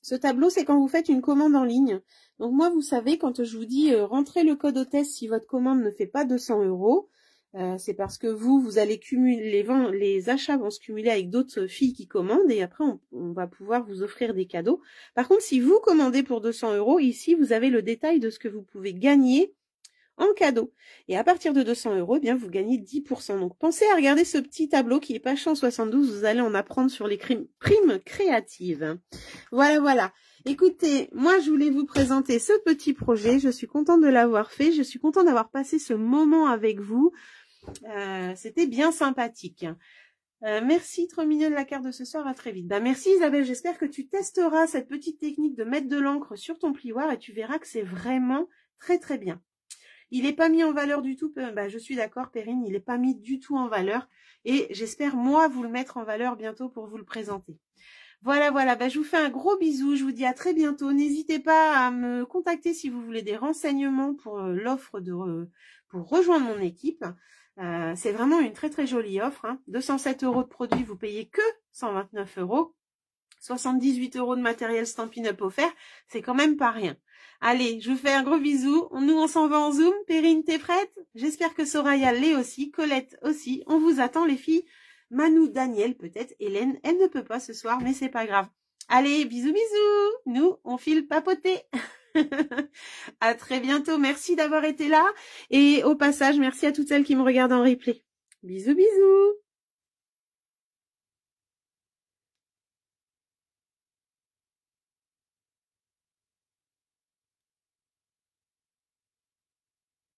Ce tableau, c'est quand vous faites une commande en ligne. Donc moi, vous savez, quand je vous dis rentrez le code hôtesse si votre commande ne fait pas 200 €, c'est parce que vous allez cumuler, les achats vont se cumuler avec d'autres filles qui commandent et après, on va pouvoir vous offrir des cadeaux. Par contre, si vous commandez pour 200 €, ici, vous avez le détail de ce que vous pouvez gagner en cadeau. Et à partir de 200 €, eh bien, vous gagnez 10%. Donc, pensez à regarder ce petit tableau qui est page 172. Vous allez en apprendre sur les primes créatives. Voilà, voilà. Écoutez, moi, je voulais vous présenter ce petit projet. Je suis contente de l'avoir fait. Je suis contente d'avoir passé ce moment avec vous. C'était bien sympathique. Merci, trop mignonne la carte de ce soir. À très vite. Bah, merci Isabelle. J'espère que tu testeras cette petite technique de mettre de l'encre sur ton plioir et tu verras que c'est vraiment très, très bien. Il n'est pas mis en valeur du tout. Bah, je suis d'accord, Perrine, il n'est pas mis du tout en valeur. Et j'espère, moi, vous le mettre en valeur bientôt pour vous le présenter. Voilà, voilà. Bah, je vous fais un gros bisou. Je vous dis à très bientôt. N'hésitez pas à me contacter si vous voulez des renseignements pour l'offre pour rejoindre mon équipe. C'est vraiment une très très jolie offre. Hein. 207 € de produits, vous payez que 129 €. 78 € de matériel Stampin' Up offert, c'est quand même pas rien. Allez, je vous fais un gros bisou. Nous, on s'en va en Zoom. Perrine, t'es prête? J'espère que Soraya l'est aussi. Colette aussi. On vous attend, les filles. Manou, Daniel, peut-être. Hélène, elle ne peut pas ce soir, mais c'est pas grave. Allez, bisous, bisous. Nous, on file papoter. À très bientôt. Merci d'avoir été là. Et au passage, merci à toutes celles qui me regardent en replay. Bisous, bisous.